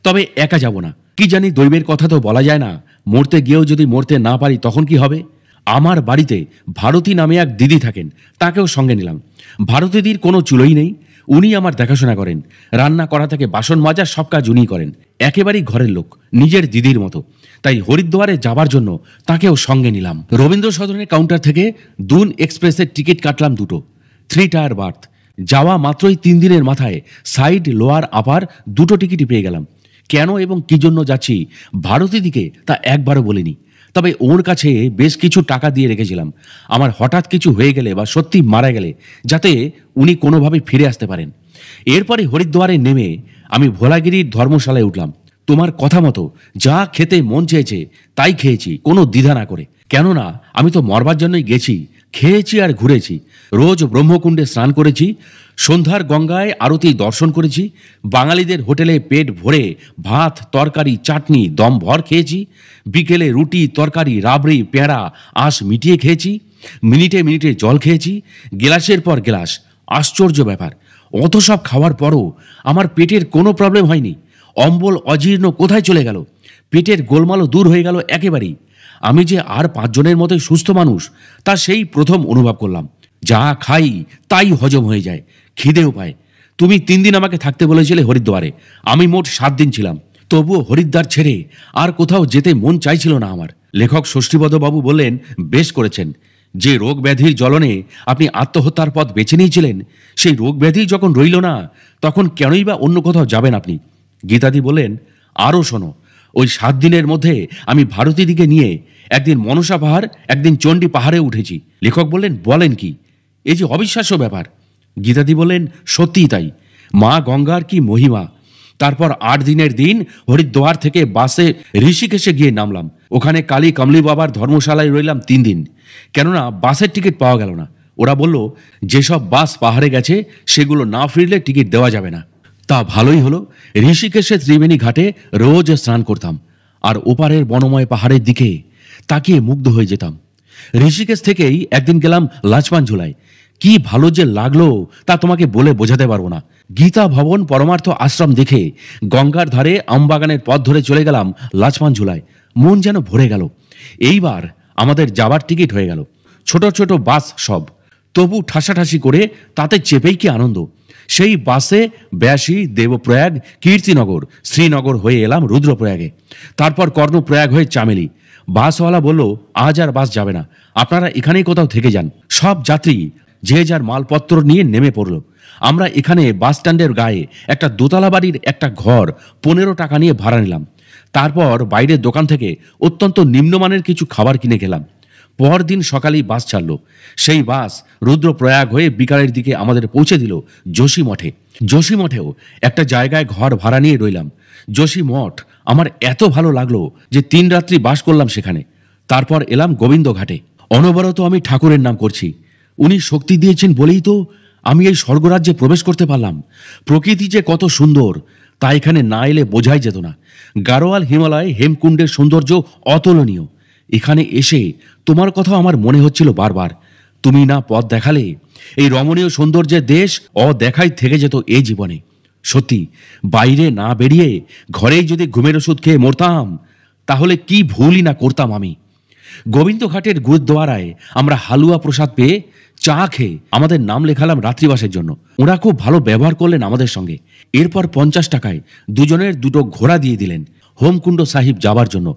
তবে একা যাব না, কি জানি দৈবের কথা তো বলা যায় না। মরতে গিয়েও যদি মরতে না পারি তখন কি হবে? আমার বাড়িতে ভারতী নামে এক দিদি থাকেন, তাকেও সঙ্গে নিলাম। ভারতীদির কোনো চুলোই নেই, উনি আমার দেখাশোনা করেন। রান্না করা থেকে বাসন মাজা সব কাজ উনি করেন, একেবারেই ঘরের লোক, নিজের দিদির মতো। তাই হরিদ্বারে যাবার জন্য তাকেও সঙ্গে নিলাম। রবীন্দ্র সদনের কাউন্টার থেকে দুন এক্সপ্রেসের টিকিট কাটলাম দুটো, 3 টায়ার বার্থ। যাওয়া মাত্রই 3 দিনের মাথায় সাইড লোয়ার আপার দুটো টিকিটই পেয়ে গেলাম। কেন এবং কি জন্য যাচ্ছি ভারতীদিকে তা একবারও বলিনি। তবে ওর কাছে বেশ কিছু টাকা দিয়ে রেখেছিলাম, আমার হঠাৎ কিছু হয়ে গেলে বা সত্যি মারা গেলে যাতে উনি কোনোভাবে ফিরে আসতে পারেন। এরপরে হরিদ্বারে নেমে আমি ভোলাগিরির ধর্মশালায় উঠলাম। তোমার কথা মতো যা খেতে মন চেয়েছে তাই খেয়েছি, কোনো দ্বিধা না করে। কেননা আমি তো মরবার জন্যই গেছি, খেয়েছি আর ঘুরেছি। রোজ ব্রহ্মকুণ্ডে স্নান করেছি, সন্ধ্যার গঙ্গায় আরতি দর্শন করেছি, বাঙালিদের হোটেলে পেট ভরে ভাত তরকারি চাটনি দম ভর খেয়েছি, বিকেলে রুটি তরকারি রাবড়ি পেঁড়া আঁশ মিটিয়ে খেয়েছি, মিনিটে মিনিটে জল খেয়েছি, গেলাসের পর গেলাস। আশ্চর্য ব্যাপার, অত সব খাওয়ার পরও আমার পেটের কোনো প্রবলেম হয়নি। অম্বল অজীর্ণ কোথায় চলে গেল, পেটের গোলমালও দূর হয়ে গেল একেবারেই। আমি যে আর 5 জনের মতোই সুস্থ মানুষ তা সেই প্রথম অনুভব করলাম। যা খাই তাই হজম হয়ে যায়, খিদেও পায়। তুমি 3 দিন আমাকে থাকতে বলেছিলে হরিদ্বারে, আমি মোট 7 দিন ছিলাম। তবুও হরিদ্বার ছেড়ে আর কোথাও যেতে মন চাইছিল না আমার। লেখক ষষ্ঠীপদবাবু বললেন, বেশ করেছেন। যে রোগ ব্যাধির জ্বলনে আপনি আত্মহত্যার পথ বেছে নিয়েছিলেন, সেই রোগ ব্যাধি যখন রইল না, তখন কেনই বা অন্য কোথাও যাবেন আপনি? গীতাদি বললেন, আরও শোনো, ওই 7 দিনের মধ্যে আমি ভারতীদিকে নিয়ে একদিন মনসা পাহাড় একদিন চণ্ডী পাহাড়ে উঠেছি। লেখক বললেন, বলেন কি, এই যে অবিশ্বাস্য ব্যাপার। গীতাদি বললেন, সত্যিই তাই, মা গঙ্গার কি মহিমা। তারপর 8 দিনের দিন হরিদ্বার থেকে বাসে ঋষিকেশে গিয়ে নামলাম। ওখানে কালী কমলি বাবার ধর্মশালায় রইলাম 3 দিন, কেননা বাসের টিকিট পাওয়া গেল না। ওরা বলল, যেসব বাস পাহাড়ে গেছে সেগুলো না ফিরলে টিকিট দেওয়া যাবে না। তা ভালোই হলো, ঋষিকেশে ত্রিবেণী ঘাটে রোজ স্নান করতাম আর ওপারের বনময় পাহাড়ের দিকে তাকিয়ে মুগ্ধ হয়ে যেতাম। ঋষিকেশ থেকেই একদিন গেলাম লাচমান ঝুলায়। কি ভালো যে লাগলো তা তোমাকে বলে বোঝাতে পারবো না। গীতা ভবন পরমার্থ আশ্রম দেখে গঙ্গার ধারে আমবাগানের পথ ধরে চলে গেলাম লাচমান ঝুলায়। মন যেন ভরে গেল। এইবার আমাদের যাবার টিকিট হয়ে গেল, ছোট ছোট বাস সব, তবু ঠাসাঠাসি করে তাতে চেপেই কি আনন্দ। সেই বাসে ব্যাসী দেবপ্রয়াগ কীর্তিনগর শ্রীনগর হয়ে এলাম রুদ্রপ্রয়াগে, তারপর কর্ণপ্রয়াগ হয়ে চামেলি। বাসওয়ালা বলল, আজ আর বাস যাবে না, আপনারা এখানেই কোথাও থেকে যান। সব যাত্রী যে যার মালপত্র নিয়ে নেমে পড়ল। আমরা এখানে বাস স্ট্যান্ডের গায়ে একটা দোতলা বাড়ির একটা ঘর 15 টাকা নিয়ে ভাড়া নিলাম। তারপর বাইরের দোকান থেকে অত্যন্ত নিম্নমানের কিছু খাবার কিনে খেলাম। পরদিন সকালেই বাস ছাড়লো। সেই বাস রুদ্রপ্রয়াগ হয়ে বিকালের দিকে আমাদের পৌঁছে দিল যোশী মঠে। যোশী মঠেও একটা জায়গায় ঘর ভাড়া নিয়ে রইলাম। যোশী মঠ আমার এত ভালো লাগলো যে 3 রাত্রি বাস করলাম সেখানে। তারপর এলাম গোবিন্দ ঘাটে। অনবরত আমি ঠাকুরের নাম করছি। উনি শক্তি দিয়েছেন বলেই তো আমি এই স্বর্গরাজ্যে প্রবেশ করতে পারলাম। প্রকৃতি যে কত সুন্দর তা এখানে না এলে বোঝাই যেত না। গাড়োয়াল হিমালয় হেমকুণ্ডের সৌন্দর্য অতুলনীয়। এখানে এসে তোমার কথা আমার মনে হচ্ছিল বারবার। তুমি না পথ দেখালে এই রমণীয় সৌন্দর্যের দেশ অদেখাই থেকে যেত এই জীবনে। সত্যি বাইরে না বেরিয়ে ঘরেই যদি ঘুমের ওষুধ খেয়ে মরতাম তাহলে কি ভুলই না করতাম আমি। গোবিন্দঘাটের গুরুদ্বারায় আমরা হালুয়া প্রসাদ পেয়ে চা খেয়ে আমাদের নাম লেখালাম রাত্রিবাসের জন্য। ওরা খুব ভালো ব্যবহার করলেন আমাদের সঙ্গে। এরপর 50 টাকায় দুজনের 2টো ঘোড়া দিয়ে দিলেন হোমকুণ্ড সাহিব যাবার জন্য।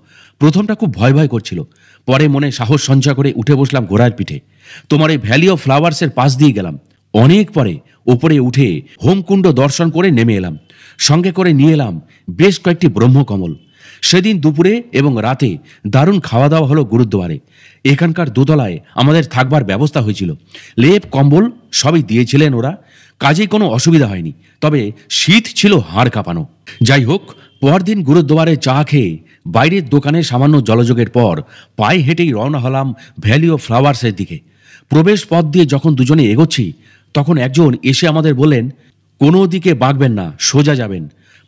প্রথমটা খুব ভয় ভয় করছিল, পরে মনে সাহস সঞ্চয় করে উঠে বসলাম ঘোড়ার পিঠে। তোমার এই ভ্যালি অফ ফ্লাওয়ার্সের পাশ দিয়ে গেলাম। অনেক পরে ওপরে উঠে হোমকুণ্ড দর্শন করে নেমে এলাম। সঙ্গে করে নিয়ে এলাম বেশ কয়েকটি ব্রহ্মকমল। সেদিন দুপুরে এবং রাতে দারুণ খাওয়া দাওয়া হলো গুরুদ্বারে। এখানকার দোতলায় আমাদের থাকবার ব্যবস্থা হয়েছিল। লেপ কম্বল সবই দিয়েছিলেন ওরা। কাজেই কোনো অসুবিধা হয়নি, তবে শীত ছিল হাড় কাঁপানো। যাই হোক, পরদিন গুরুদ্বারে চা খেয়ে বাইরের দোকানে সামান্য জলযোগের পর পায়ে হেঁটেই রওনা হলাম ভ্যালি অফ ফ্লাওয়ার্সের দিকে। প্রবেশ পথ দিয়ে যখন দুজনে এগোচ্ছি তখন একজন এসে আমাদের বললেন, কোনো দিকে বাঁকবেন না, সোজা যাবেন।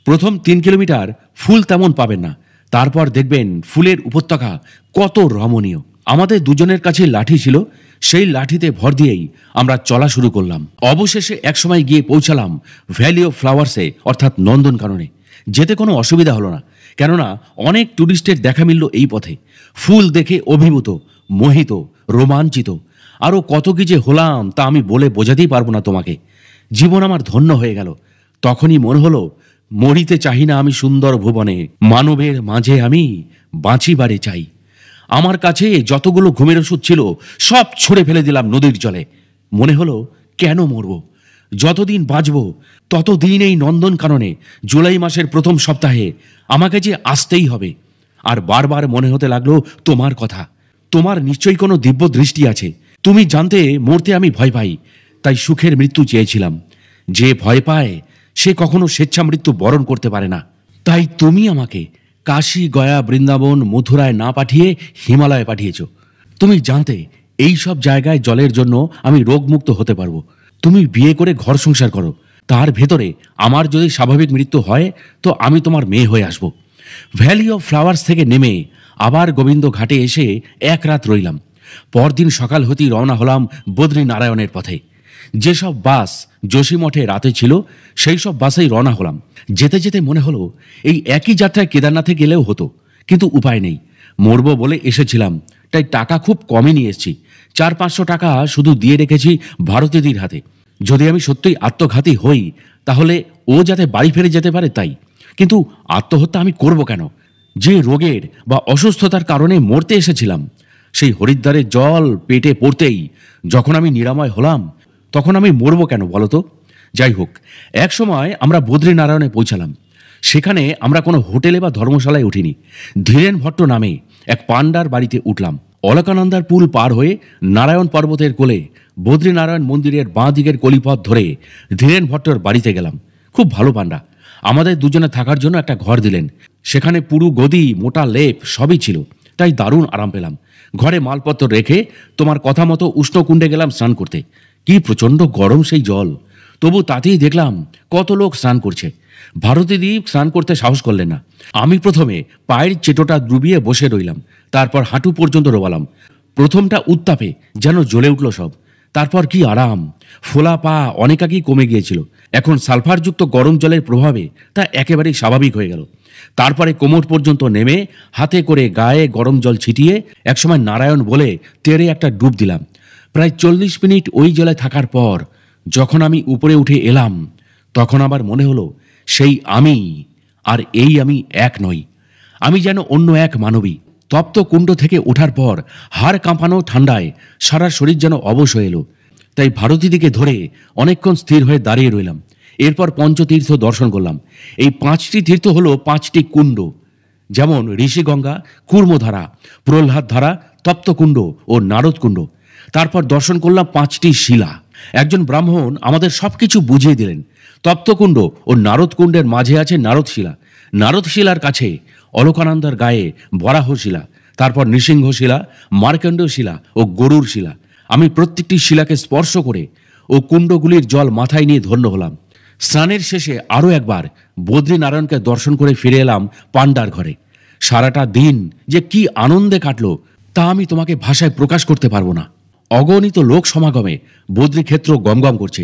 প্রথম 3 কিলোমিটার ফুল তেমন পাবেন না, তারপর দেখবেন ফুলের উপত্যকা কত রমণীয়। আমাদের দুজনের কাছে লাঠি ছিল, সেই লাঠিতে ভর দিয়েই আমরা চলা শুরু করলাম। অবশেষে একসময় গিয়ে পৌঁছালাম ভ্যালি অফ ফ্লাওয়ার্সে, অর্থাৎ নন্দনকাননে। যেতে কোনো অসুবিধা হলো না, কেননা অনেক টুরিস্টের দেখা মিলল এই পথে। ফুল দেখে অভিভূত, মোহিত, রোমাঞ্চিত, আরও কত কি যে হলাম তা আমি বলে বোঝাতেই পারবো না তোমাকে। জীবন আমার ধন্য হয়ে গেল। তখনই মনে হলো, মরিতে চাহি না আমি সুন্দর ভুবনে, মানবের মাঝে আমি বাঁচিবারে চাই। আমার কাছে যতগুলো ঘুমের ওষুধ ছিল সব ছুঁড়ে ফেলে দিলাম নদীর জলে। মনে হলো, কেন মরব? যতদিন বাঁচব ততদিন এই নন্দনকাননে জুলাই মাসের প্রথম সপ্তাহে আমাকে যে আসতেই হবে। আর বারবার মনে হতে লাগলো তোমার কথা। তোমার নিশ্চয়ই কোনো দিব্য দৃষ্টি আছে। তুমি জানতে মরতে আমি ভয় পাই, তাই সুখের মৃত্যু চেয়েছিলাম। যে ভয় পায় সে কখনো স্বেচ্ছা মৃত্যু বরণ করতে পারে না। তাই তুমি আমাকে কাশী, গয়া, বৃন্দাবন, মথুরায় না পাঠিয়ে হিমালয়ে পাঠিয়েছ। তুমি জানতে এই সব জায়গায় জলের জন্য আমি রোগমুক্ত হতে পারবো। তুমি বিয়ে করে ঘর সংসার করো, তার ভেতরে আমার যদি স্বাভাবিক মৃত্যু হয় তো আমি তোমার মেয়ে হয়ে আসব। ভ্যালি অফ ফ্লাওয়ার্স থেকে নেমে আবার গোবিন্দ ঘাটে এসে 1 রাত রইলাম। পরদিন সকাল হতেই রওনা হলাম বদ্রীনারায়ণের পথে। যেসব বাস যোশী মঠে রাতে ছিল সেই সব বাসেই রওনা হলাম। যেতে যেতে মনে হলো এই একই যাত্রায় কেদারনাথে গেলেও হতো, কিন্তু উপায় নেই। মরবো বলে এসেছিলাম, তাই টাকা খুব কমই নিয়ে এসেছি। 400-500 টাকা শুধু দিয়ে রেখেছি ভারতীয়দের হাতে। যদি আমি সত্যিই আত্মঘাতী হই তাহলে ও যাতে বাড়ি ফিরে যেতে পারে তাই। কিন্তু আত্মহত্যা আমি করব কেন? যে রোগের বা অসুস্থতার কারণে মরতে এসেছিলাম সেই হরিদ্বারের জল পেটে পড়তেই যখন আমি নিরাময় হলাম তখন আমি মরব কেন বলো তো? যাই হোক, এক সময় আমরা বদ্রীনারায়ণে পৌঁছালাম। সেখানে আমরা কোনো হোটেলে বা ধর্মশালায় উঠিনি। ধীরেন ভট্ট নামে এক পান্ডার বাড়িতে উঠলাম। অলকানন্দার পুল পার হয়ে নারায়ণ পর্বতের কোলে বদ্রীনারায়ণ মন্দিরের বাঁ দিকের কলিপথ ধরে ধীরেন ভট্টর বাড়িতে গেলাম। খুব ভালো পান্ডা। আমাদের দুজনে থাকার জন্য একটা ঘর দিলেন। সেখানে পুরু গদি, মোটা লেপ সবই ছিল, তাই দারুণ আরাম পেলাম। ঘরে মালপত্র রেখে তোমার কথা মতো উষ্ণকুণ্ডে গেলাম স্নান করতে। কি প্রচণ্ড গরম সেই জল, তবু তাতেই দেখলাম কত লোক স্নান করছে। ভারতীদি স্নান করতে সাহস করলেন না। আমি প্রথমে পায়ের চেটোটা ডুবিয়ে বসে রইলাম, তারপর হাঁটু পর্যন্ত রোবালাম। প্রথমটা উত্তাপে যেন জ্বলে উঠল সব। তারপর কি আরাম! ফোলা পা অনেকাকেই কমে গিয়েছিল। এখন সালফারযুক্ত গরম জলের প্রভাবে তা একেবারেই স্বাভাবিক হয়ে গেল। তারপরে কোমর পর্যন্ত নেমে হাতে করে গায়ে গরম জল ছিটিয়ে একসময় নারায়ণ বলে তেরে একটা ডুব দিলাম। প্রায় 40 মিনিট ওই জলে থাকার পর যখন আমি উপরে উঠে এলাম তখন আমার মনে হলো সেই আমি আর এই আমি এক নই। আমি যেন অন্য এক মানবী। তপ্ত কুণ্ড থেকে ওঠার পর হাড় কাঁপানো ঠান্ডায় সারা শরীর যেন অবশ হয়ে এলো। তাই ভারতী দিকে ধরে অনেকক্ষণ স্থির হয়ে দাঁড়িয়ে রইলাম। এরপর পঞ্চতীর্থ দর্শন করলাম। এই 5টি তীর্থ হলো 5টি কুণ্ড, যেমন ঋষিগঙ্গা, কুর্মধারা, প্রহ্লাদ ধারা, তপ্তকুণ্ড ও নারদ কুণ্ড। তারপর দর্শন করলাম 5টি শিলা। একজন ব্রাহ্মণ আমাদের সবকিছু বুঝিয়ে দিলেন। তপ্তকুণ্ড ও নারদ কুণ্ডের মাঝে আছে নারদ শিলা, নারদ শিলার কাছে অলকানন্দার গায়ে বরাহ শিলা, তারপর নৃসিংহ শিলা, মার্কণ্ড শিলা ও গরুর শিলা। আমি প্রত্যেকটি শিলাকে স্পর্শ করে ও কুণ্ডগুলির জল মাথায় নিয়ে ধন্য হলাম। স্নানের শেষে আরও একবার বদ্রীনারায়ণকে দর্শন করে ফিরে এলাম পাণ্ডার ঘরে। সারাটা দিন যে কি আনন্দে কাটলো তা আমি তোমাকে ভাষায় প্রকাশ করতে পারবো না। অগণিত লোক সমাগমে বদ্রীক্ষেত্র গমগম করছে।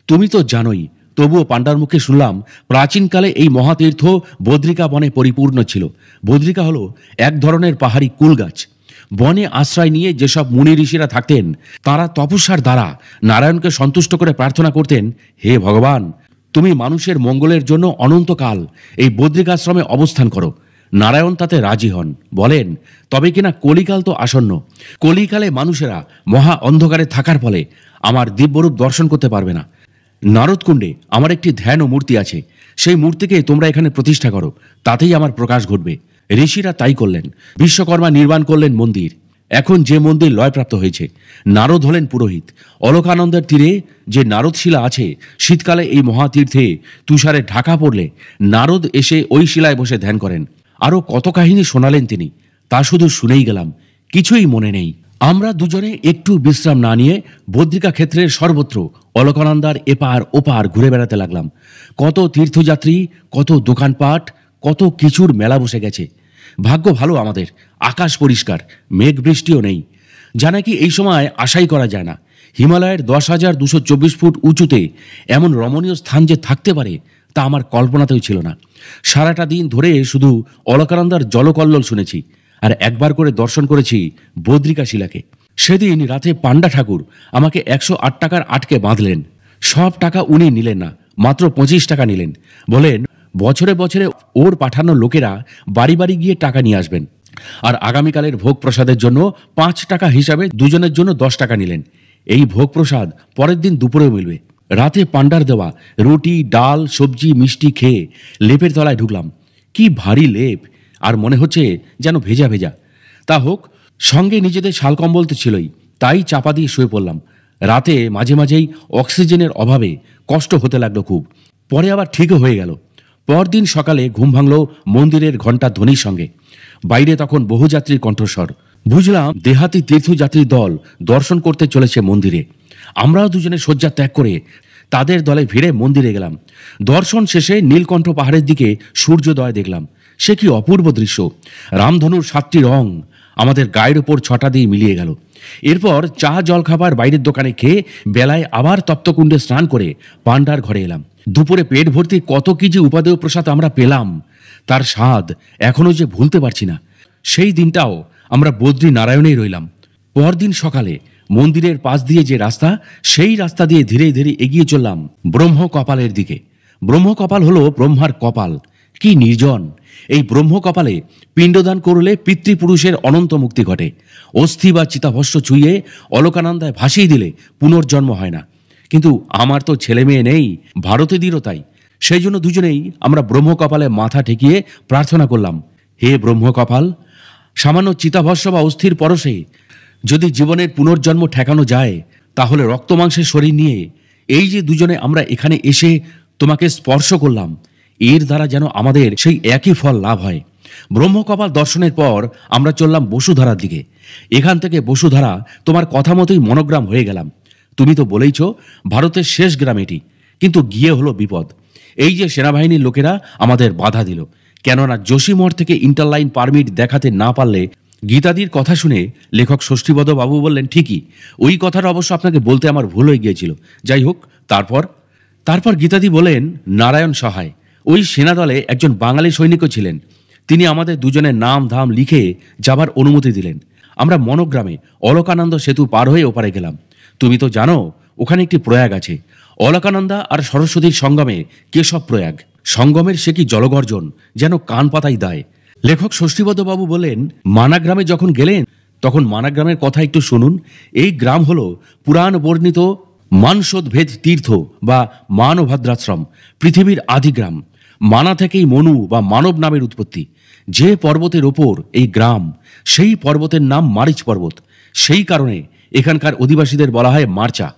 তুমি তো জানোই, তবুও পাণ্ডার মুখে শুনলাম প্রাচীনকালে এই মহাতীর্থ বদ্রিকা বনে পরিপূর্ণ ছিল। বদ্রিকা হলো এক ধরনের পাহাড়ি কুল গাছ। বনে আশ্রয় নিয়ে যেসব মুনি ঋষিরা থাকতেন, তারা তপস্যার দ্বারা নারায়ণকে সন্তুষ্ট করে প্রার্থনা করতেন, হে ভগবান, তুমি মানুষের মঙ্গলের জন্য অনন্তকাল এই বদ্রিকাশ্রমে অবস্থান করো। নারায়ণ তাতে রাজি হন, বলেন তবে কিনা কলিকাল তো আসন্ন। কলিকালে মানুষেরা মহা অন্ধকারে থাকার ফলে আমার দিব্যরূপ দর্শন করতে পারবে না। নারদকুণ্ডে আমার একটি ধ্যান ও মূর্তি আছে, সেই মূর্তিকে তোমরা এখানে প্রতিষ্ঠা করো, তাতেই আমার প্রকাশ ঘটবে। ঋষিরা তাই করলেন। বিশ্বকর্মা নির্মাণ করলেন মন্দির। এখন যে মন্দির লয়প্রাপ্ত হয়েছে। নারদ হলেন পুরোহিত। অলকানন্দের তীরে যে নারদশিলা আছে, শীতকালে এই মহাতীর্থে তুষারে ঢাকা পড়লে নারদ এসে ওই শিলায় বসে ধ্যান করেন। আরও কত কাহিনী শোনালেন তিনি, তা শুধু শুনেই গেলাম, কিছুই মনে নেই। আমরা দুজনে একটু বিশ্রাম না নিয়ে বদ্রিকা ক্ষেত্রের সর্বত্র অলকানন্দার এপার ওপার ঘুরে বেড়াতে লাগলাম। কত তীর্থযাত্রী, কত দোকানপাট, কত কিছুর মেলা বসে গেছে। ভাগ্য ভালো আমাদের, আকাশ পরিষ্কার, মেঘ বৃষ্টিও নেই। যা নাকি এই সময় আশাই করা যায় না। হিমালয়ের 10,224 ফুট উঁচুতে এমন রমণীয় স্থান যে থাকতে পারে তা আমার কল্পনাতেও ছিল না। সারাটা দিন ধরে শুধু অলকানন্দার জলকল্লোল শুনেছি, আর একবার করে দর্শন করেছি বদ্রিকা শিলাকে। সেদিন রাতে পাণ্ডা ঠাকুর আমাকে 108 টাকার আটকে বাঁধলেন। সব টাকা উনি নিলেন না, মাত্র 25 টাকা নিলেন। বলেন বছরে বছরে ওর পাঠানো লোকেরা বাড়ি বাড়ি গিয়ে টাকা নিয়ে আসবেন। আর আগামীকালের ভোগ প্রসাদের জন্য 5 টাকা হিসাবে দুজনের জন্য 10 টাকা নিলেন। এই ভোগ প্রসাদ পরের দিন দুপুরেও মিলবে। রাতে পাণ্ডার দেওয়া রুটি, ডাল, সবজি, মিষ্টি খেয়ে লেপের তলায় ঢুকলাম। কি ভারী লেপ, আর মনে হচ্ছে যেন ভেজা ভেজা। তা হোক, সঙ্গে নিজেদের শালকম্বল তো ছিলই, তাই চাপা দিয়ে শুয়ে পড়লাম। রাতে মাঝে মাঝেই অক্সিজেনের অভাবে কষ্ট হতে লাগলো খুব। পরে আবার ঠিকও হয়ে গেল। পরদিন সকালে ঘুম ভাঙল মন্দিরের ঘণ্টা ধ্বনির সঙ্গে। বাইরে তখন বহুযাত্রীর কণ্ঠস্বর। বুঝলাম দেহাতি তীর্থযাত্রীর দল দর্শন করতে চলেছে মন্দিরে। আমরাও দুজনে শয্যা ত্যাগ করে তাদের দলে ভিড়ে মন্দিরে গেলাম। দর্শন শেষে নীলকণ্ঠ পাহাড়ের দিকে সূর্যোদয় দেখলাম। সে কি অপূর্ব দৃশ্য! রামধনুর 7টি রং আমাদের গায়ের ওপর ছটা দিয়ে মিলিয়ে গেল। এরপর চা জলখাবার বাইরের দোকানে খেয়ে বেলায় আবার তপ্তকুণ্ডে স্নান করে পাণ্ডার ঘরে এলাম। দুপুরে পেট ভর্তি কত কিছু উপাদেয় প্রসাদ আমরা পেলাম, তার স্বাদ এখনো যে ভুলতে পারছি না। সেই দিনটাও আমরা বদ্রী নারায়ণেই রইলাম। পরদিন সকালে মন্দিরের পাশ দিয়ে যে রাস্তা, সেই রাস্তা দিয়ে ধীরে ধীরে এগিয়ে চললাম ব্রহ্মকপালের দিকে। ব্রহ্মকপাল হলো ব্রহ্মার কপাল। কি নির্জন! এই ব্রহ্মকপালে পিণ্ডদান করলে পিতৃপুরুষের অনন্ত মুক্তি ঘটে। অস্থি বা চিতাভস্ম ছুঁয়ে অলকানন্দায় ভাসিয়ে দিলে পুনর্জন্ম হয় না। কিন্তু আমার তো ছেলে মেয়ে নেই, ভারতীদেরও তাই। সেই জন্য দুজনেই আমরা ব্রহ্মকপালে মাথা ঠেকিয়ে প্রার্থনা করলাম, হে ব্রহ্মকপাল, সামান্য চিতাভস্ম বা অস্থির পরশে যদি জীবনের পুনর্জন্ম ঠেকানো যায়, তাহলে রক্তমাংসের শরীর নিয়ে এই যে দুজনে আমরা এখানে এসে তোমাকে স্পর্শ করলাম, এর দ্বারা যেন আমাদের সেই একই ফল লাভ হয়। ব্রহ্মকপাল দর্শনের পর আমরা চললাম বসুধারার দিকে। এখান থেকে বসুধারা তোমার কথা মতোই মনোগ্রাম হয়ে গেলাম। তুমি তো বলেইছ ভারতের শেষ গ্রাম এটি, কিন্তু গিয়ে হলো বিপদ। এই যে সেনাবাহিনীর লোকেরা আমাদের বাধা দিল, কেননা যোশীমঠ থেকে ইন্টারলাইন পারমিট দেখাতে না পারলে। গীতাদির কথা শুনে লেখক ষষ্ঠীপদ বাবু বললেন, ঠিকই, ওই কথাটা অবশ্য আপনাকে বলতে আমার ভুল হয়ে গিয়েছিল। যাই হোক, তারপর গীতাদি বলেন, নারায়ণ সহায় ওই সেনাদলে একজন বাঙালি সৈনিকও ছিলেন। তিনি আমাদের দুজনের নাম ধাম লিখে যাবার অনুমতি দিলেন। আমরা মনোগ্রামে অলকানন্দ সেতু পার হয়ে ওপারে গেলাম। তুমি তো জানো ওখানে একটি প্রয়াগ আছে। অলকানন্দা আর সরস্বতীর সঙ্গমে কেশব প্রয়াগ। সঙ্গমের সে কি জলগর্জন, যেন কান পাতাই দায়। লেখক ষষ্ঠীপদবাবু বলেন, মানাগ্রামে যখন গেলেন তখন মানাগ্রামের কথা একটু শুনুন। এই গ্রাম হলো পুরাণ বর্ণিত মানসোদভেদ তীর্থ বা মানভদ্রাশ্রম পৃথিবীর আদিগ্রাম। মানা থেকেই মনু বা মানব নামের উৎপত্তি। যে পর্বতের ওপর এই গ্রাম, সেই পর্বতের নাম মারিচ পর্বত। সেই কারণে এখানকার অধিবাসীদের বলা হয় মার্চা।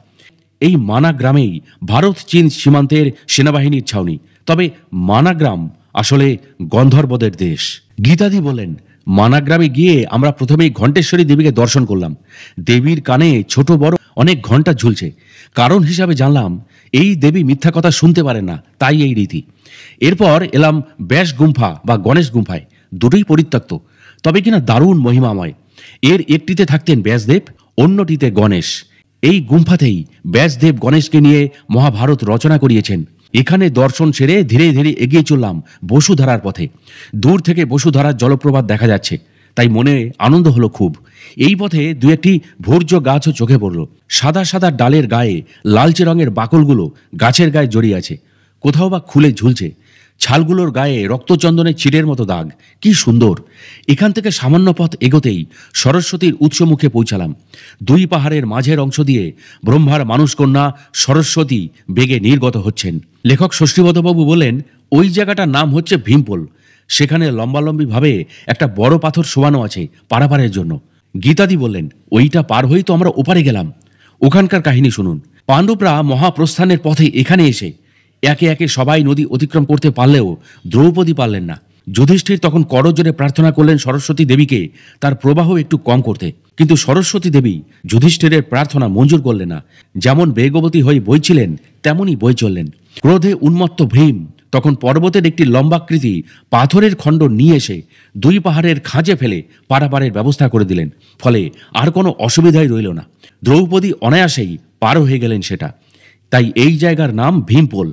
এই মানা গ্রামেই ভারত চীন সীমান্তের সেনাবাহিনীর ছাউনি। তবে মানা গ্রাম আসলে গন্ধর্বদের দেশ। গীতাদি বলেন, মানাগ্রামে গিয়ে আমরা প্রথমেই ঘণ্টেশ্বরী দেবীকে দর্শন করলাম। দেবীর কানে ছোট বড় অনেক ঘণ্টা ঝুলছে। কারণ হিসাবে জানলাম এই দেবী মিথ্যা কথা শুনতে পারেন না, তাই এই রীতি। এরপর এলাম ব্যাস গুম্ফা বা গণেশ গুম্ফায়। দুটোই পরিত্যক্ত, তবে কিনা দারুণ মহিমাময়। এর একটিতে থাকতেন ব্যাসদেব, অন্যটিতে গণেশ। এই গুম্ফাতেই ব্যাসদেব গণেশকে নিয়ে মহাভারত রচনা করিয়েছেন। এখানে দর্শন সেরে ধীরে ধীরে এগিয়ে চললাম বসুধারার পথে। দূর থেকে বসুধারার জলপ্রপাত দেখা যাচ্ছে, তাই মনে আনন্দ হলো খুব। এই পথে দু একটি ভোর্য গাছও চোখে পড়ল। সাদা সাদা ডালের গায়ে লালচে রঙের বাকলগুলো গাছের গায়ে জড়িয়ে আছে, কোথাও বা খুলে ঝুলছে। ছালগুলোর গায়ে রক্তচন্দনের চিড়ের মতো দাগ, কি সুন্দর! এখান থেকে সামান্য পথ এগোতেই সরস্বতীর উৎসমুখে পৌঁছালাম। দুই পাহাড়ের মাঝের অংশ দিয়ে ব্রহ্মার মানুষকন্যা সরস্বতী বেগে নির্গত হচ্ছেন। লেখক ষষ্ঠীবদ্ধবাবু বলেন, ওই জায়গাটার নাম হচ্ছে ভীমপোল। সেখানে লম্বালম্বিভাবে একটা বড় পাথর শোয়ানো আছে পারাপারের জন্য। গীতাদি বললেন, ওইটা পার হয়েই তো আমরা ওপারে গেলাম। ওখানকার কাহিনী শুনুন। পাণ্ডবরা মহাপ্রস্থানের পথে এখানে এসে একে একে সবাই নদী অতিক্রম করতে পারলেও দ্রৌপদী পারলেন না। যুধিষ্ঠির তখন করজোড়ে প্রার্থনা করলেন সরস্বতী দেবীকে তার প্রবাহ একটু কম করতে, কিন্তু সরস্বতী দেবী যুধিষ্ঠিরের প্রার্থনা মঞ্জুর করলেন না। যেমন বেগবতী হয়ে বইছিলেন, তেমনই বই চললেন। ক্রোধে উন্মত্ত ভীম তখন পর্বতের একটি লম্বাকৃতি পাথরের খণ্ড নিয়ে এসে দুই পাহাড়ের খাঁজে ফেলে পারাপারের ব্যবস্থা করে দিলেন। ফলে আর কোনো অসুবিধাই রইল না। দ্রৌপদী অনায়াসেই পার হয়ে গেলেন সেটা। তাই এই জায়গার নাম ভীমপোল।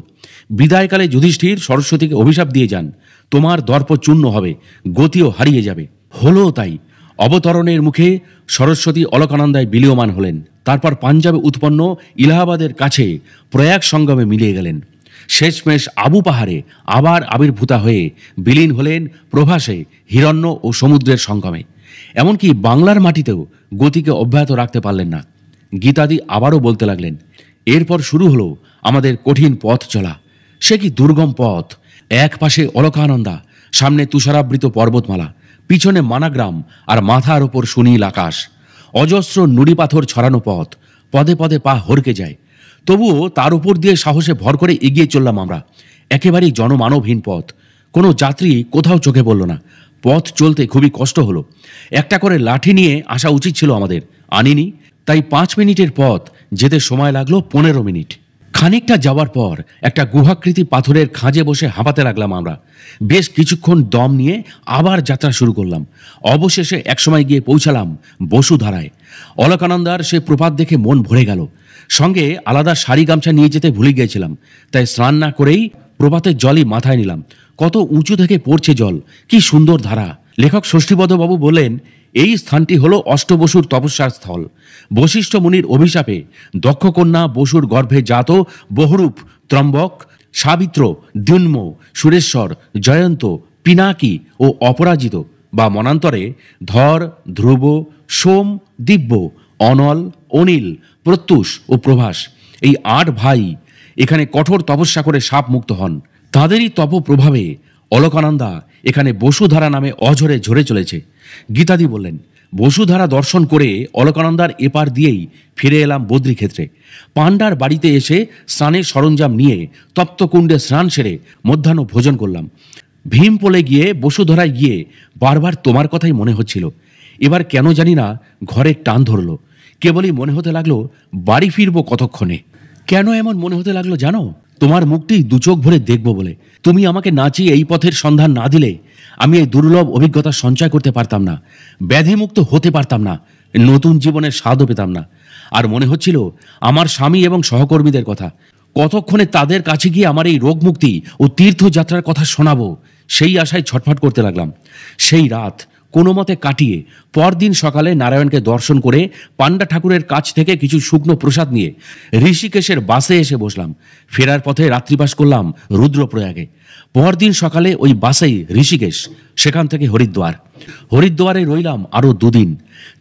বিদায়কালে যুধিষ্ঠির সরস্বতীকে অভিশাপ দিয়ে যান, তোমার দর্প চূর্ণ হবে, গতিও হারিয়ে যাবে। হলো তাই। অবতরণের মুখে সরস্বতী অলকানন্দায় বিলীয়মান হলেন। তারপর পাঞ্জাবে উৎপন্ন ইলাহাবাদের কাছে প্রয়াগ সঙ্গমে মিলিয়ে গেলেন। শেষমেশ আবু পাহাড়ে আবার আবির্ভূতা হয়ে বিলীন হলেন প্রভাসে, হিরণ্য ও সমুদ্রের সঙ্গমে। এমনকি বাংলার মাটিতেও গতিকে অব্যাহত রাখতে পারলেন না। গীতাদি আবারও বলতে লাগলেন, এরপর শুরু হলো আমাদের কঠিন পথ চলা। সে কি দুর্গম পথ! এক পাশে অলকানন্দা, সামনে তুষারাবৃত পর্বতমালা, পিছনে মানাগ্রাম, আর মাথার ওপর সুনীল আকাশ। অজস্র নুড়ি পাথর ছড়ানো পথ, পদে পদে পা হরকে যায়। তবুও তার উপর দিয়ে সাহসে ভর করে এগিয়ে চললাম আমরা। একেবারেই জনমানবহীন পথ। কোনো যাত্রী কোথাও চোখে পড়ল না। পথ চলতে খুবই কষ্ট হলো। একটা করে লাঠি নিয়ে আসা উচিত ছিল আমাদের, আনিনি। তাই 5 মিনিটের পথ যেতে সময় লাগলো 15 মিনিট। খানিকটা যাওয়ার পর একটা গুহাকৃতি পাথরের খাঁজে বসে হাঁপাতে লাগলাম আমরা। বেশ কিছুক্ষণ দম নিয়ে আবার যাত্রা শুরু করলাম। অবশেষে একসময় গিয়ে পৌঁছালাম বসুধারায়। অলকানন্দার সে প্রপাত দেখে মন ভরে গেল। সঙ্গে আলাদা শাড়ি গামছা নিয়ে যেতে ভুলে গিয়েছিলাম, তাই স্নান না করেই প্রপাতের জলই মাথায় নিলাম। কত উঁচু থেকে পড়ছে জল, কি সুন্দর ধারা! লেখক ষষ্ঠীবদ্ধবাবু বলেন, এই স্থানটি হল অষ্টবসুর তপস্যার স্থল। বশিষ্ঠ মুনির অভিশাপে দক্ষকন্যা বসুর গর্ভে জাত বহুরূপ ত্রম্বক, সাবিত্র, দ্যুন্ম, সুরেশ্বর, জয়ন্ত, পিনাকি ও অপরাজিত বা মনান্তরে ধর, ধ্রুব, সোম, দিব্য, অনল, অনিল, প্রত্যুষ ও প্রভাস, এই 8 ভাই এখানে কঠোর তপস্যা করে সাপ মুক্ত হন। তাদেরই তপ প্রভাবে অলকানন্দা এখানে বসুধারা নামে অঝরে ঝরে চলেছে। গীতাদি বললেন, বসুধারা দর্শন করে অলকানন্দার এপার দিয়েই ফিরে এলাম বদ্রীক্ষেত্রে। পাণ্ডার বাড়িতে এসে স্নানের সরঞ্জাম নিয়ে তপ্তকুণ্ডে স্নান সেরে মধ্যাহ্ন ভোজন করলাম। ভীমপোলে গিয়ে বসুধারায় গিয়ে বারবার তোমার কথাই মনে হচ্ছিল। এবার কেন জানি না ঘরে টান ধরলো। কেবলই মনে হতে লাগলো বাড়ি ফিরবো কতক্ষণে। কেন এমন মনে হতে লাগলো জানো? তোমার মুখটি 2 চোখ ভরে দেখবো বলে। তুমি আমাকে নাচিয়ে এই পথের সন্ধান না দিলে আমি এই দুর্লভ অভিজ্ঞতা সঞ্চয় করতে পারতাম না, ব্যাধিমুক্ত হতে পারতাম না, নতুন জীবনের স্বাদও পেতাম না। আর মনে হচ্ছিল আমার স্বামী এবং সহকর্মীদের কথা। কতক্ষণে তাদের কাছে গিয়ে আমার এই রোগ মুক্তি ও তীর্থযাত্রার কথা শোনাবো, সেই আশায় ছটফট করতে লাগলাম। সেই রাত কোনো মতে কাটিয়ে পরদিন সকালে নারায়ণকে দর্শন করে পাণ্ডা ঠাকুরের কাছ থেকে কিছু শুকনো প্রসাদ নিয়ে ঋষিকেশের বাসে এসে বসলাম। ফেরার পথে রাত্রিবাস করলাম রুদ্রপ্রয়াগে। পরদিন সকালে ওই বাসেই ঋষিকেশ, সেখান থেকে হরিদ্বার। হরিদ্বারে রইলাম আরও 2 দিন।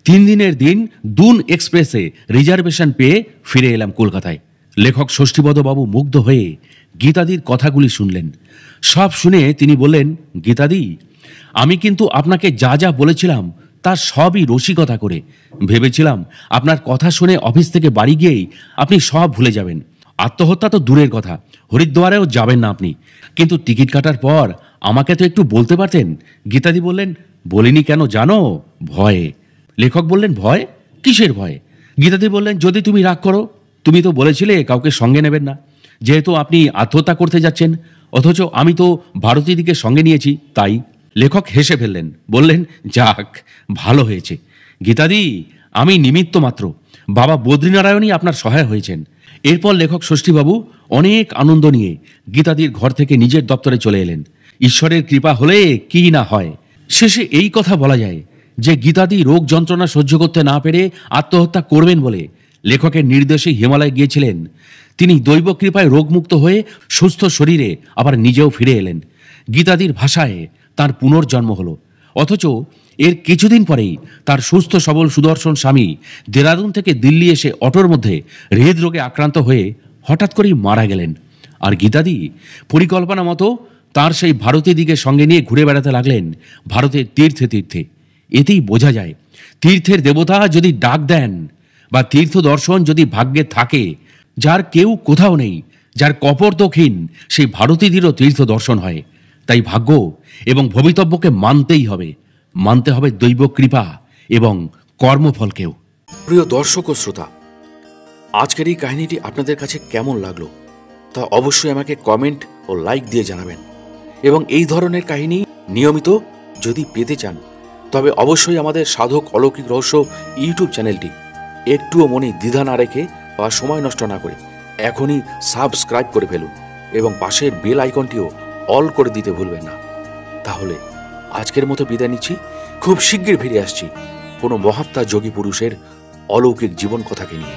3 দিনের দিন দুন এক্সপ্রেসে রিজার্ভেশন পেয়ে ফিরে এলাম কলকাতায়। লেখক ষষ্ঠীপদবাবু মুগ্ধ হয়ে গীতাদির কথাগুলি শুনলেন। সব শুনে তিনি বললেন, গীতাদি, আমি কিন্তু আপনাকে যা যা বলেছিলাম তার সবই রসিকতা করে। ভেবেছিলাম আপনার কথা শুনে অফিস থেকে বাড়ি গিয়েই আপনি সব ভুলে যাবেন। আত্মহত্যা তো দূরের কথা, হরিদ্বারেও যাবেন না আপনি। কিন্তু টিকিট কাটার পর আমাকে তো একটু বলতে পারতেন। গীতাদি বললেন, বলিনি কেন জানো? ভয়ে। লেখক বললেন, ভয়? কিসের ভয়? গীতাদি বললেন, যদি তুমি রাগ করো। তুমি তো বলেছিলে কাউকে সঙ্গে নেবেন না, যেহেতু আপনি আত্মহত্যা করতে যাচ্ছেন। অথচ আমি তো ভারতীদিকে সঙ্গে নিয়েছি, তাই। লেখক হেসে ফেললেন, বললেন, যাক, ভালো হয়েছে গীতাদি, আমি নিমিত্ত মাত্র। বাবা বদ্রীনারায়ণই আপনার সহায় হয়েছেন। এরপর লেখক ষষ্ঠীবাবু অনেক আনন্দ নিয়ে গীতাদির ঘর থেকে নিজের দপ্তরে চলে এলেন। ঈশ্বরের কৃপা হলে কি না হয়। শেষে এই কথা বলা যায় যে গীতাদি রোগ যন্ত্রণা সহ্য করতে না পেরে আত্মহত্যা করবেন বলে লেখকের নির্দেশে হিমালয় গিয়েছিলেন। তিনি দৈব কৃপায় রোগমুক্ত হয়ে সুস্থ শরীরে আবার নিজেও ফিরে এলেন। গীতাদির ভাষায় তার পুনর্জন্ম হলো। অথচ এর কিছুদিন পরেই তার সুস্থ সবল সুদর্শন স্বামী দেরাদুন থেকে দিল্লি এসে অটোর মধ্যে হৃদরোগে আক্রান্ত হয়ে হঠাৎ করেই মারা গেলেন। আর গীতাদি পরিকল্পনা মতো তার সেই ভারতী দিকে সঙ্গে নিয়ে ঘুরে বেড়াতে লাগলেন ভারতের তীর্থে তীর্থে। এতেই বোঝা যায়, তীর্থের দেবতা যদি ডাক দেন বা তীর্থ দর্শন যদি ভাগ্যে থাকে, যার কেউ কোথাও নেই, যার কপর্দকহীন, সেই ভারতীদেরও তীর্থ দর্শন হয়। তাই ভাগ্য এবং ভবিতব্যকে মানতেই হবে, মানতে হবে দৈব কৃপা এবং কর্মফলকেও। প্রিয় দর্শক ও শ্রোতা, আজকের এই কাহিনীটি আপনাদের কাছে কেমন লাগলো তা অবশ্যই আমাকে কমেন্ট ও লাইক দিয়ে জানাবেন। এবং এই ধরনের কাহিনী নিয়মিত যদি পেতে চান, তবে অবশ্যই আমাদের সাধক অলৌকিক রহস্য ইউটিউব চ্যানেলটি একটুও মনে দ্বিধা না রেখে বা সময় নষ্ট না করে এখনই সাবস্ক্রাইব করে ফেলুন এবং পাশের বেল আইকনটিও অল করে দিতে ভুলবেন না। তাহলে আজকের মতো বিদায় নিচ্ছি। খুব শিগগির ফিরে আসছি কোনো মহাত্মা যোগী পুরুষের অলৌকিক জীবন কথাকে নিয়ে।